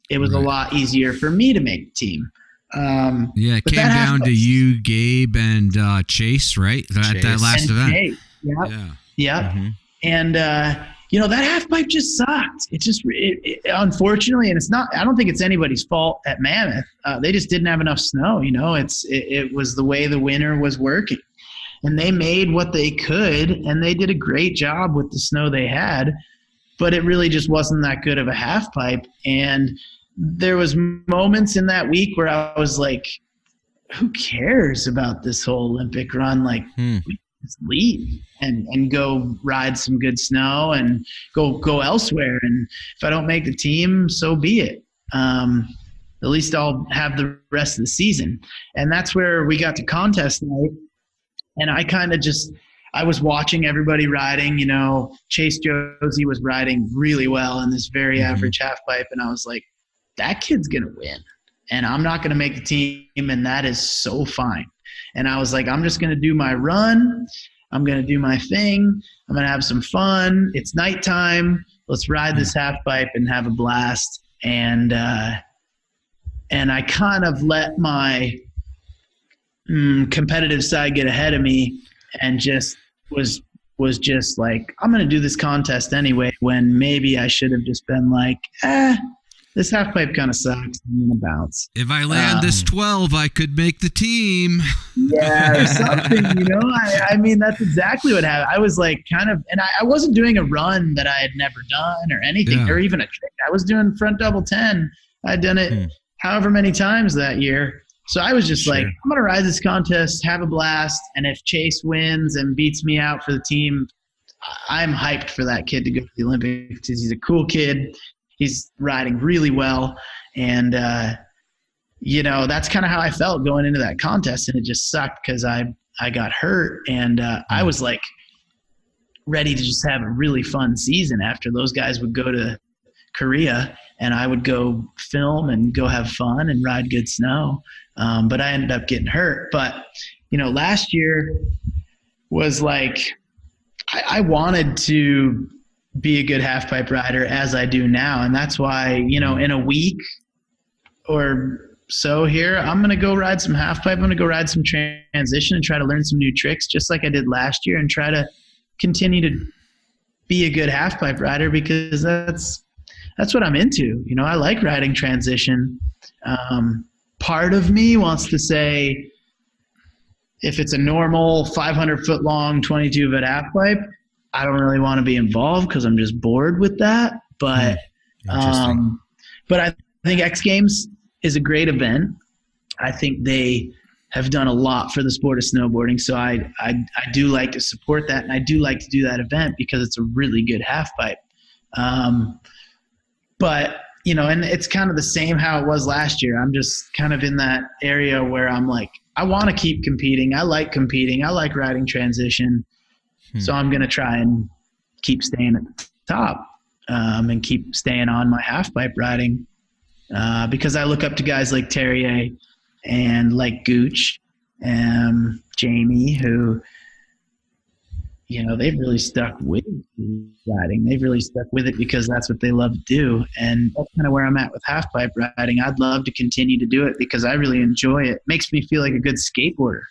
it was a lot easier for me to make the team. It came down to you, Gabe, and Chase, right? That last event. Chase. Yep. Mm-hmm. And, that half pipe just sucked. It just, unfortunately, and it's not, I don't think it's anybody's fault at Mammoth. They just didn't have enough snow. It was the way the winter was working. And they made what they could, and they did a great job with the snow they had, but it really just wasn't that good of a half pipe. And there was moments in that week where I was like, who cares about this whole Olympic run? Like, we just leave and go ride some good snow and go elsewhere. And if I don't make the team, so be it. At least I'll have the rest of the season. And that's where we got to contest night. And I kind of I was watching everybody riding, Chase Josie was riding really well in this very average half pipe. And I was like, that kid's going to win. And I'm not going to make the team. And that is so fine. And I was like, I'm just going to do my run. I'm going to do my thing. I'm going to have some fun. It's nighttime. Let's ride this half pipe and have a blast. And I kind of let my competitive side get ahead of me and just was just like, I'm going to do this contest anyway, when maybe I should have just been like, this half pipe kind of sucks. I'm going to bounce. If I land this 12, I could make the team. Yeah, or something, I mean, that's exactly what happened. I was like and I wasn't doing a run that I had never done or anything, or even a trick. I was doing front double 10. I'd done it however many times that year. So I was just like, I'm going to ride this contest, have a blast. And if Chase wins and beats me out for the team, I'm hyped for that kid to go to the Olympics because he's a cool kid. He's riding really well. And, that's kind of how I felt going into that contest. And it just sucked because I got hurt. And I was like ready to just have a really fun season after those guys would go to Korea and I would go film and go have fun and ride good snow. But I ended up getting hurt. But, last year was like, I wanted to be a good half pipe rider as I do now. And that's why, in a week or so here, I'm going to go ride some half pipe. I'm going to go ride some transition and try to learn some new tricks just like I did last year and try to continue to be a good half pipe rider because that's what I'm into. I like riding transition. Part of me wants to say, if it's a normal 500-foot long 22-foot half pipe, I don't really want to be involved because I'm just bored with that. But I think X Games is a great event. I think they have done a lot for the sport of snowboarding. So I do like to support that, and I do like to do that event because it's a really good half pipe. But and it's kind of the same how it was last year. I'm just kind of in that area where I'm like, I want to keep competing. I like competing. I like riding transition. So I'm going to try and keep staying at the top and keep staying on my half pipe riding because I look up to guys like Terrier and like Gooch and Jamie who, they've really stuck with riding. They've really stuck with it because that's what they love to do. And that's kind of where I'm at with half pipe riding. I'd love to continue to do it because I really enjoy it. It makes me feel like a good skateboarder.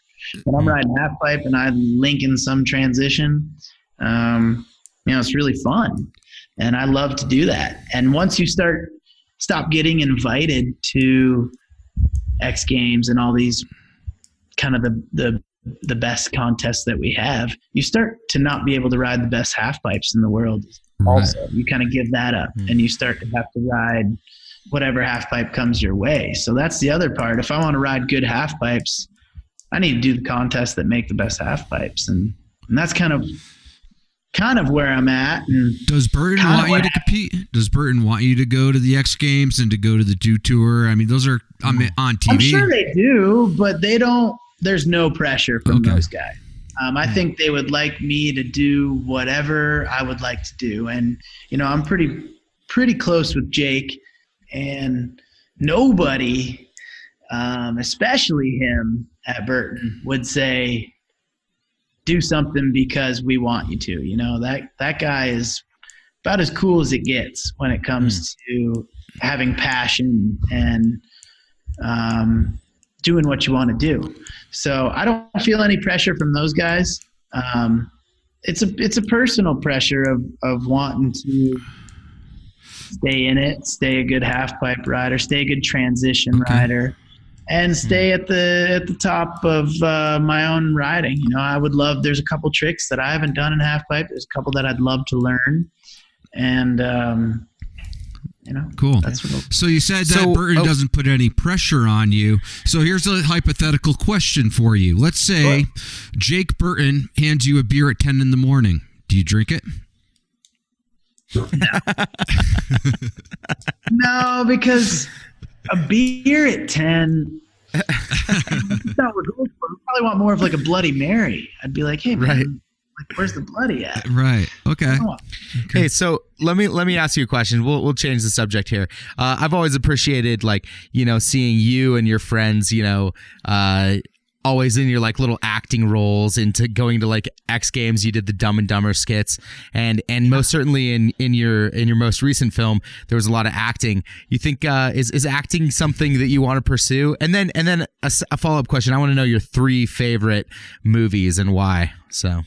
When I'm riding half pipe and I link in some transition, it's really fun. And I love to do that. And once you stop getting invited to X Games and all these kind of the best contests that we have, you start to not be able to ride the best half pipes in the world. Also, you kind of give that up and you start to have to ride whatever half pipe comes your way. So that's the other part. If I want to ride good half pipes, I need to do the contests that make the best half pipes. And that's kind of kind of where I'm at. And does Burton want you to compete? Does Burton want you to go to the X Games and to go to the Dew Tour? I mean, those are on TV. I'm sure they do, but they don't. There's no pressure from those guys. I think they would like me to do whatever I would like to do. And, I'm pretty close with Jake, and nobody, especially him at Burton, would say, do something because we want you to. That guy is about as cool as it gets when it comes to having passion and doing what you want to do. So I don't feel any pressure from those guys. It's a personal pressure of wanting to stay in it, stay a good half pipe rider, stay a good transition rider, and stay at the top of my own riding. I would love. There's a couple tricks that I haven't done in half pipe. There's a couple that I'd love to learn, and cool. So you said that Burton doesn't put any pressure on you. So here's a hypothetical question for you. Let's say Jake Burton hands you a beer at 10 in the morning. Do you drink it? No, because a beer at 10. That's not what we're going for. We probably want more of like a Bloody Mary. I'd be like, hey man, where's the bloody at? Right. Okay. Hey, so let me ask you a question. We'll change the subject here. I've always appreciated seeing you and your friends, always in your little acting roles, into going to X Games. You did the Dumb and Dumber skits, and most certainly in your most recent film there was a lot of acting. You think is acting something that you want to pursue? And then a follow-up question. I want to know your 3 favorite movies and why. So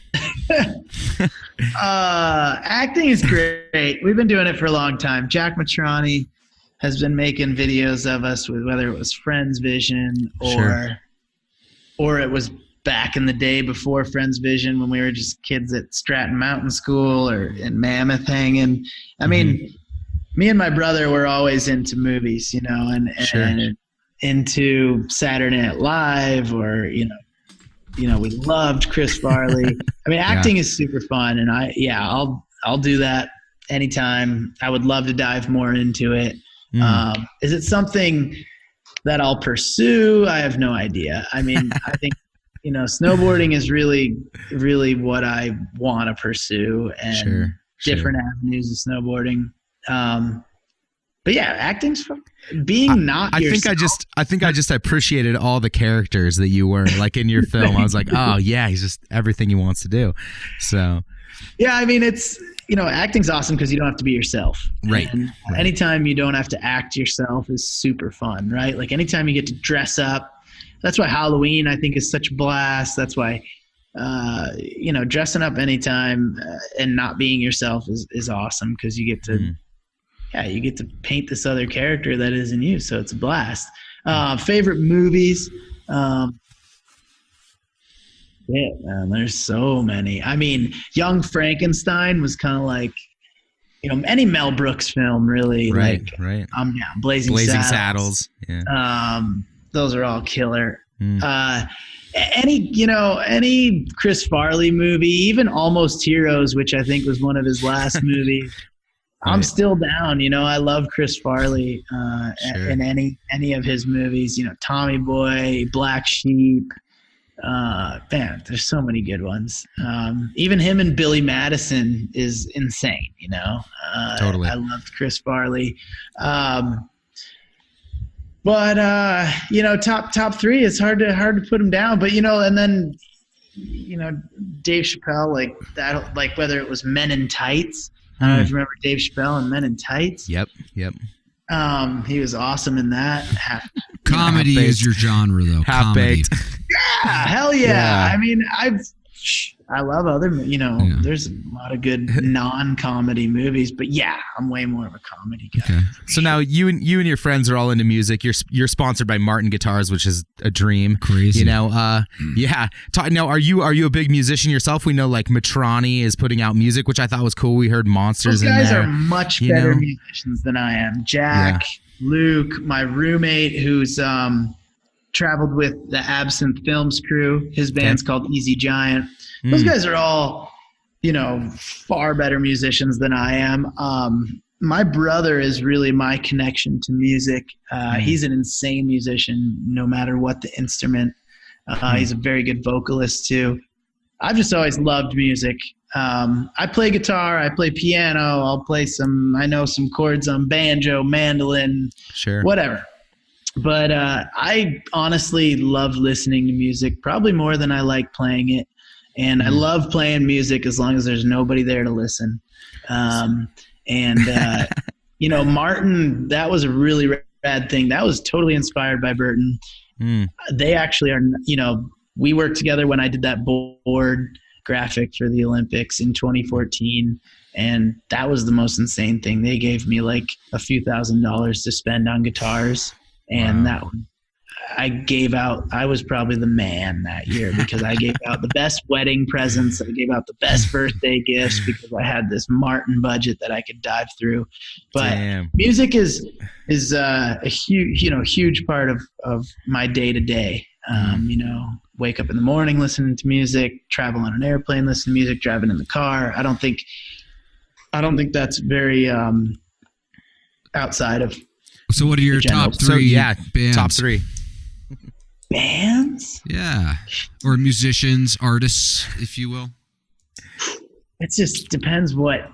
acting is great. We've been doing it for a long time. Jack Mitrani has been making videos of us, with whether it was Frends Vision or it was back in the day before Frends Vision when we were just kids at Stratton Mountain School or in Mammoth hanging. I mean, me and my brother were always into movies, and into Saturday Night Live, or we loved Chris Farley. I mean, acting is super fun, and I'll do that anytime. I would love to dive more into it. Is it something that I'll pursue? I have no idea. I mean, I think, snowboarding is really, really what I want to pursue, and different avenues of snowboarding. But yeah, acting's fun. Being not yourself. I think I just appreciated all the characters that you were in your film. I was like, oh yeah, he's just everything he wants to do. So yeah, I mean, it's, acting's awesome because you don't have to be yourself. Right. And anytime you don't have to act yourself is super fun, right? Anytime you get to dress up. That's why Halloween, I think, is such a blast. That's why, dressing up anytime and not being yourself is awesome, because you get to, you get to paint this other character that isn't you. So it's a blast. Favorite movies. There's so many. I mean, Young Frankenstein was kind of like, any Mel Brooks film, really. Right. I'm down. Blazing Saddles. Yeah. Those are all killer. Any Chris Farley movie, even Almost Heroes, which I think was one of his last movies. I'm still down. I love Chris Farley in any of his movies. Tommy Boy, Black Sheep. Man, there's so many good ones. Even him and Billy Madison is insane. Totally. I loved Chris Farley. But top 3, it's hard to put him down. But and then Dave Chappelle, like that, whether it was Men in Tights. I don't know if you remember Dave Chappelle and Men in Tights. Yep. He was awesome in that. Comedy is your genre, though. Half-baked. Yeah, hell yeah. I mean, I love other, there's a lot of good non-comedy movies, but yeah, I'm way more of a comedy guy. Okay. So now you and your friends are all into music. You're sponsored by Martin Guitars, which is a dream. Crazy. Yeah. Now, are you a big musician yourself? We know Mitrani is putting out music, which I thought was cool. We heard Monsters in there. Those guys are much better musicians than I am. Jack, Luke, my roommate, who's traveled with the Absinthe Films crew. His band's called Easy Giant. Those guys are all far better musicians than I am. My brother is really my connection to music. He's an insane musician, no matter what the instrument. He's a very good vocalist too. I've just always loved music. I play guitar, I play piano, I know some chords on banjo, mandolin, whatever. But I honestly love listening to music probably more than I like playing it. And I love playing music as long as there's nobody there to listen. Martin, that was a really rad thing. That was totally inspired by Burton. They actually are, we worked together when I did that board graphic for the Olympics in 2014. And that was the most insane thing. They gave me like a few $1,000s to spend on guitars. And I was probably the man that year because I gave out the best wedding presents. I gave out the best birthday gifts because I had this Martin budget that I could dive through. But music is a huge part of my day to day. Wake up in the morning, listening to music, travel on an airplane, listen to music, driving in the car. I don't think that's very outside of. So what are your top three bands? Top three. Bands? Yeah. Or musicians, artists, if you will. It just depends what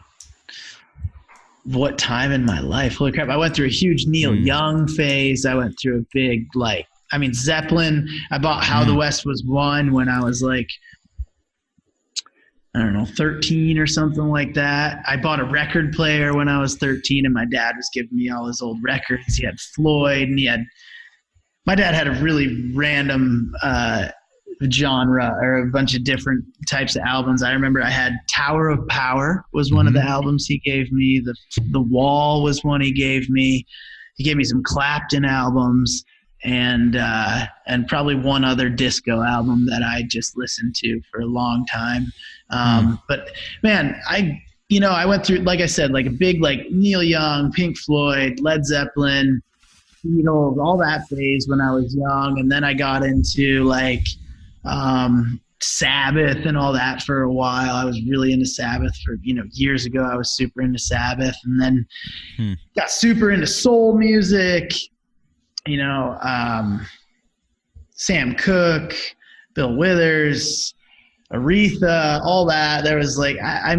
time in my life. Holy crap. I went through a huge Neil Young phase. I went through a big, Zeppelin. I bought How the West Was Won when I was 13 or something like that. I bought a record player when I was 13 and my dad was giving me all his old records. He had Floyd and my dad had a really random genre or a bunch of different types of albums. I remember I had Tower of Power was one of the albums he gave me. The Wall was one he gave me. He gave me some Clapton albums and probably one other disco album that I just listened to for a long time. But man, I went through, like I said, a big Neil Young, Pink Floyd, Led Zeppelin, all that phase when I was young. And then I got into Sabbath and all that for a while. I was really into Sabbath for, years ago. I was super into Sabbath and then got super into soul music, Sam Cooke, Bill Withers, Aretha, all that. There was I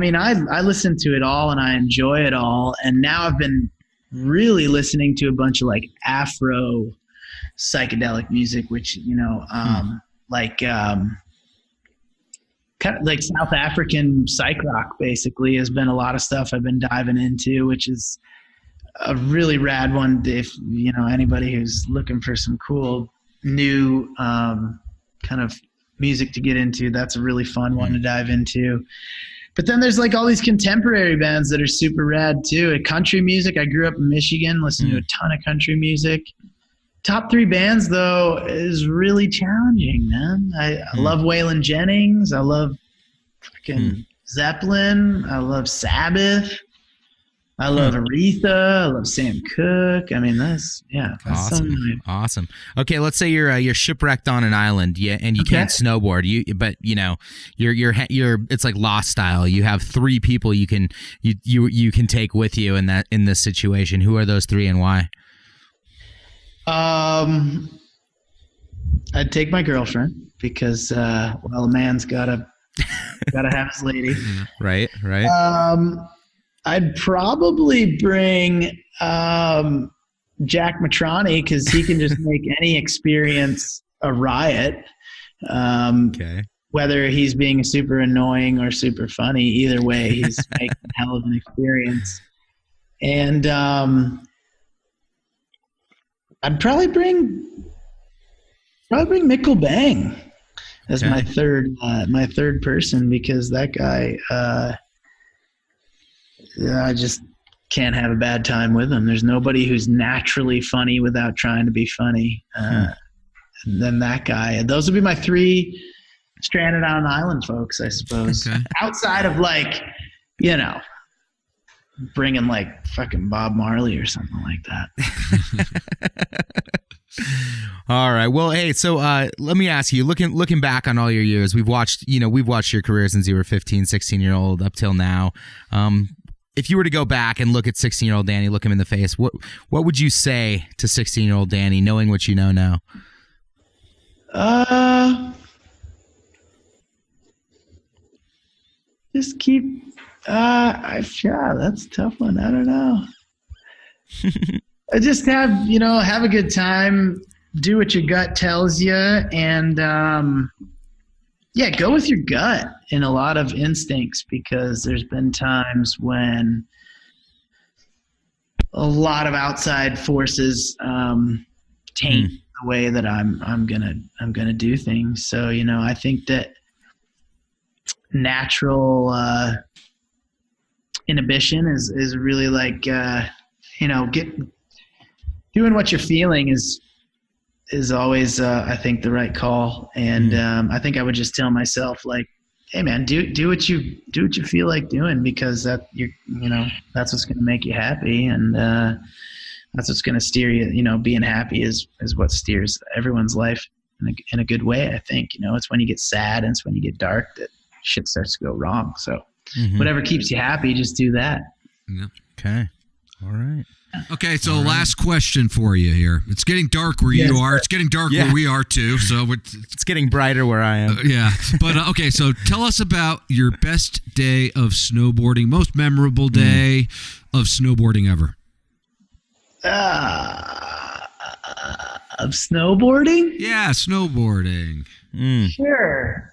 listened to it all and I enjoy it all. And now I've been really listening to a bunch of Afro psychedelic music, which, kind of South African psych rock basically has been a lot of stuff I've been diving into, which is a really rad one. If, anybody who's looking for some cool new kind of music to get into, that's a really fun one to dive into. But then there's all these contemporary bands that are super rad too. Country music, I grew up in Michigan, listening to a ton of country music. Top three bands though is really challenging, man. I love Waylon Jennings. I love fucking Zeppelin. I love Sabbath. I love Aretha. I love Sam Cooke. I mean, that's awesome. Okay, let's say you're shipwrecked on an island, and you can't snowboard. You're it's like Lost style. You have three people you can take with you in this situation. Who are those three and why? I'd take my girlfriend because a man's gotta have his lady. Right. I'd probably bring Jack Mitrani because he can just make any experience a riot. Whether he's being super annoying or super funny, either way, he's making a hell of an experience. And I'd probably bring Mikkel Bang as my third person because that guy. I just can't have a bad time with him. There's nobody who's naturally funny without trying to be funny. And then that guy. Those would be my three stranded on an island folks, I suppose. Okay. Outside of bringing fucking Bob Marley or something like that. All right. Well, hey, so let me ask you, looking back on all your years, we've watched your career since you were 15, 16-year-old up till now. If you were to go back and look at 16-year-old Danny, look him in the face, what would you say to 16-year-old Danny, knowing what you know now? Just keep. That's a tough one. I don't know. I just have a good time, do what your gut tells you, and go with your gut in a lot of instincts, because there's been times when a lot of outside forces taint the way that I'm gonna do things. So I think that natural inhibition is really like doing what you're feeling is always I think the right call. And I think I would just tell myself, like, hey man, do what you feel like doing, because that's what's going to make you happy, and that's what's going to steer you. Being happy is what steers everyone's life in a good way. I think it's when you get sad and it's when you get dark that shit starts to go wrong. So whatever keeps you happy, just do that. Yeah. Okay. All right. Okay, so last question for you here. It's getting dark where you are. It's getting dark where we are too. So it's getting brighter where I am. Yeah, but okay. So tell us about your best day of snowboarding, most memorable day of snowboarding ever. Of snowboarding? Yeah, snowboarding. Sure.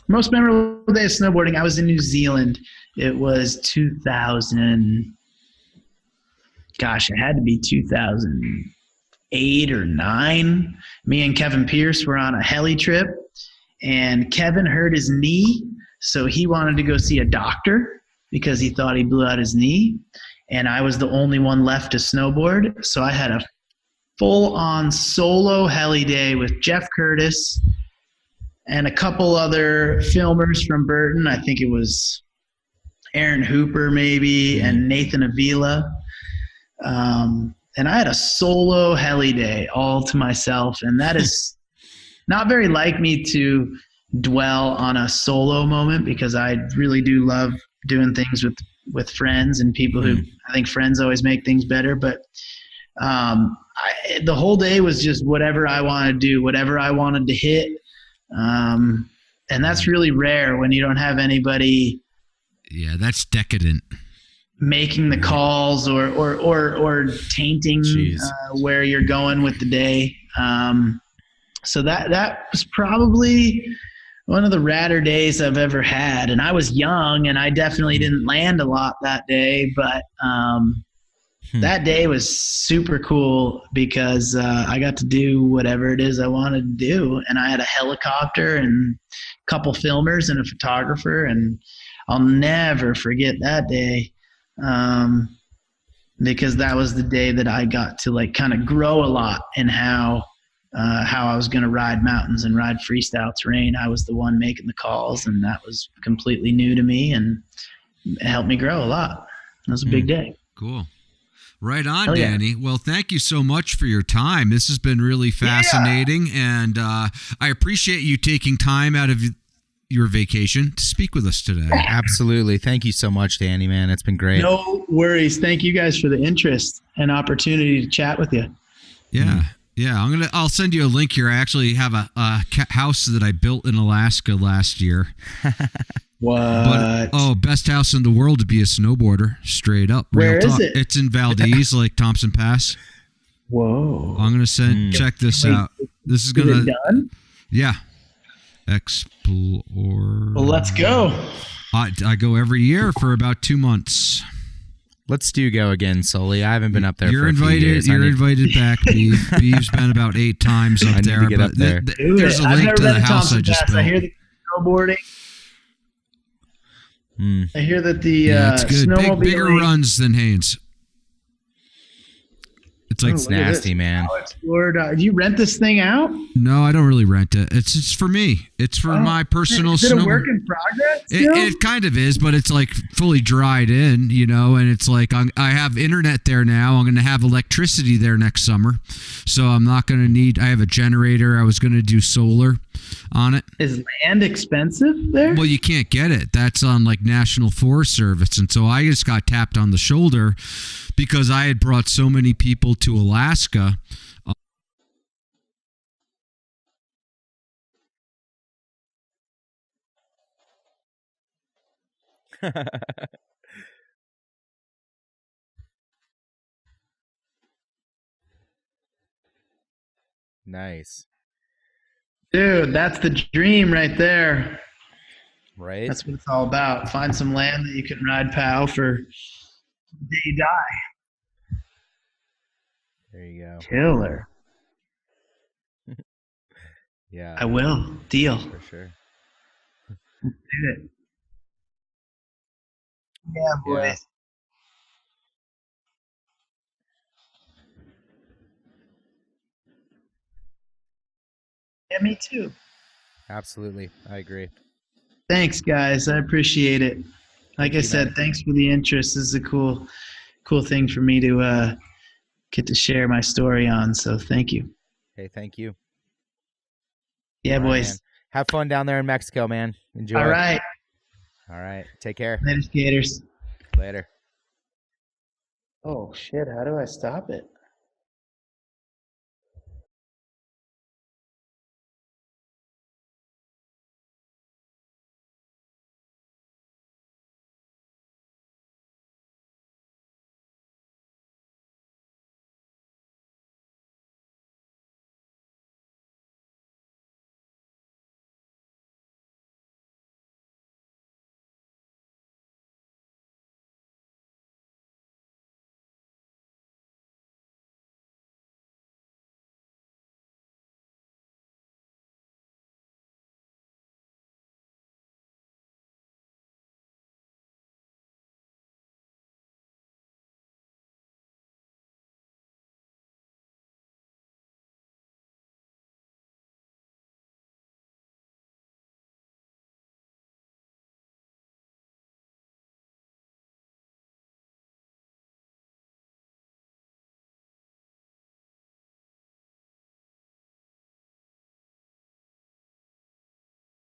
Most memorable day of snowboarding, I was in New Zealand. It was 2000. Gosh, it had to be 2008 or 9. Me and Kevin Pearce were on a heli trip, and Kevin hurt his knee, so he wanted to go see a doctor because he thought he blew out his knee. And I was the only one left to snowboard, so I had a full-on solo heli day with Jeff Curtis and a couple other filmers from Burton. I think it was Aaron Hooper maybe, and Nathan Avila. And I had a solo heli day all to myself, and that is not very like me to dwell on a solo moment, because I really do love doing things with friends and people who I think friends always make things better. But the whole day was just whatever I wanted to do, whatever I wanted to hit. And that's really rare when you don't have anybody. Yeah, that's decadent. Making the calls or tainting where you're going with the day. So that was probably one of the radder days I've ever had. And I was young, and I definitely didn't land a lot that day, but that day was super cool because I got to do whatever it is I wanted to do. And I had a helicopter and a couple filmers and a photographer, and I'll never forget that day. Because that was the day that I got to like kind of grow a lot in how I was going to ride mountains and ride freestyle terrain. I was the one making the calls, and that was completely new to me, and it helped me grow a lot. It was a big day. Cool. Right on, Danny. Well, thank you so much for your time. This has been really fascinating, and I appreciate you taking time out of your vacation to speak with us today. Absolutely. Thank you so much, Danny, man. It's been great. No worries. Thank you guys for the interest and opportunity to chat with you. Yeah. Yeah. I'll send you a link here. I actually have a house that I built in Alaska last year. What? Best house in the world to be a snowboarder, straight up. Where is it? It's in Valdez, like Thompson Pass. Whoa. I'm going to check this out. This is going to. Done? Yeah. Explore. Well, let's go. I go every year for about 2 months. Let's go again, Sully. I haven't been up there. You're for a few invited. years. You're invited back, Beeve. Beeve's been about 8 times up there. Get up there. There's a link to the house I just built. I hear the snowboarding. I hear that the it's good. snowmobile Bigger runs than Haynes. It's like, It's nasty, man. Florida. Do you rent this thing out? no, I don't really rent it. It's just for me. It's for my personal Is it a snowboard. work in progress? still? It kind of is, but it's like fully dried in, you know, and it's like I have internet there now. I'm going to have electricity there next summer. So I'm not going to need, I have a generator. I was going to do solar on it. Is land expensive there? Well, you can't get it. That's on like National Forest Service. And so I just got tapped on the shoulder because I had brought so many people to Alaska. Nice. Dude, that's the dream right there. Right? That's what it's all about. Find some land that you can ride POW for the day you die. There you go. Killer. Yeah. I will. Deal. For sure. Do it. Yeah, boy. Yeah. Yeah, me too. Absolutely. I agree. Thanks, guys. I appreciate it. Like I you, said, man. thanks for the interest. This is a cool thing for me to get to share my story on. So thank you. Hey, thank you. Yeah, All right, boys. man. Have fun down there in Mexico, man. Enjoy. All right. All right. Take care. Later, skaters. Later. Oh, shit. How do I stop it?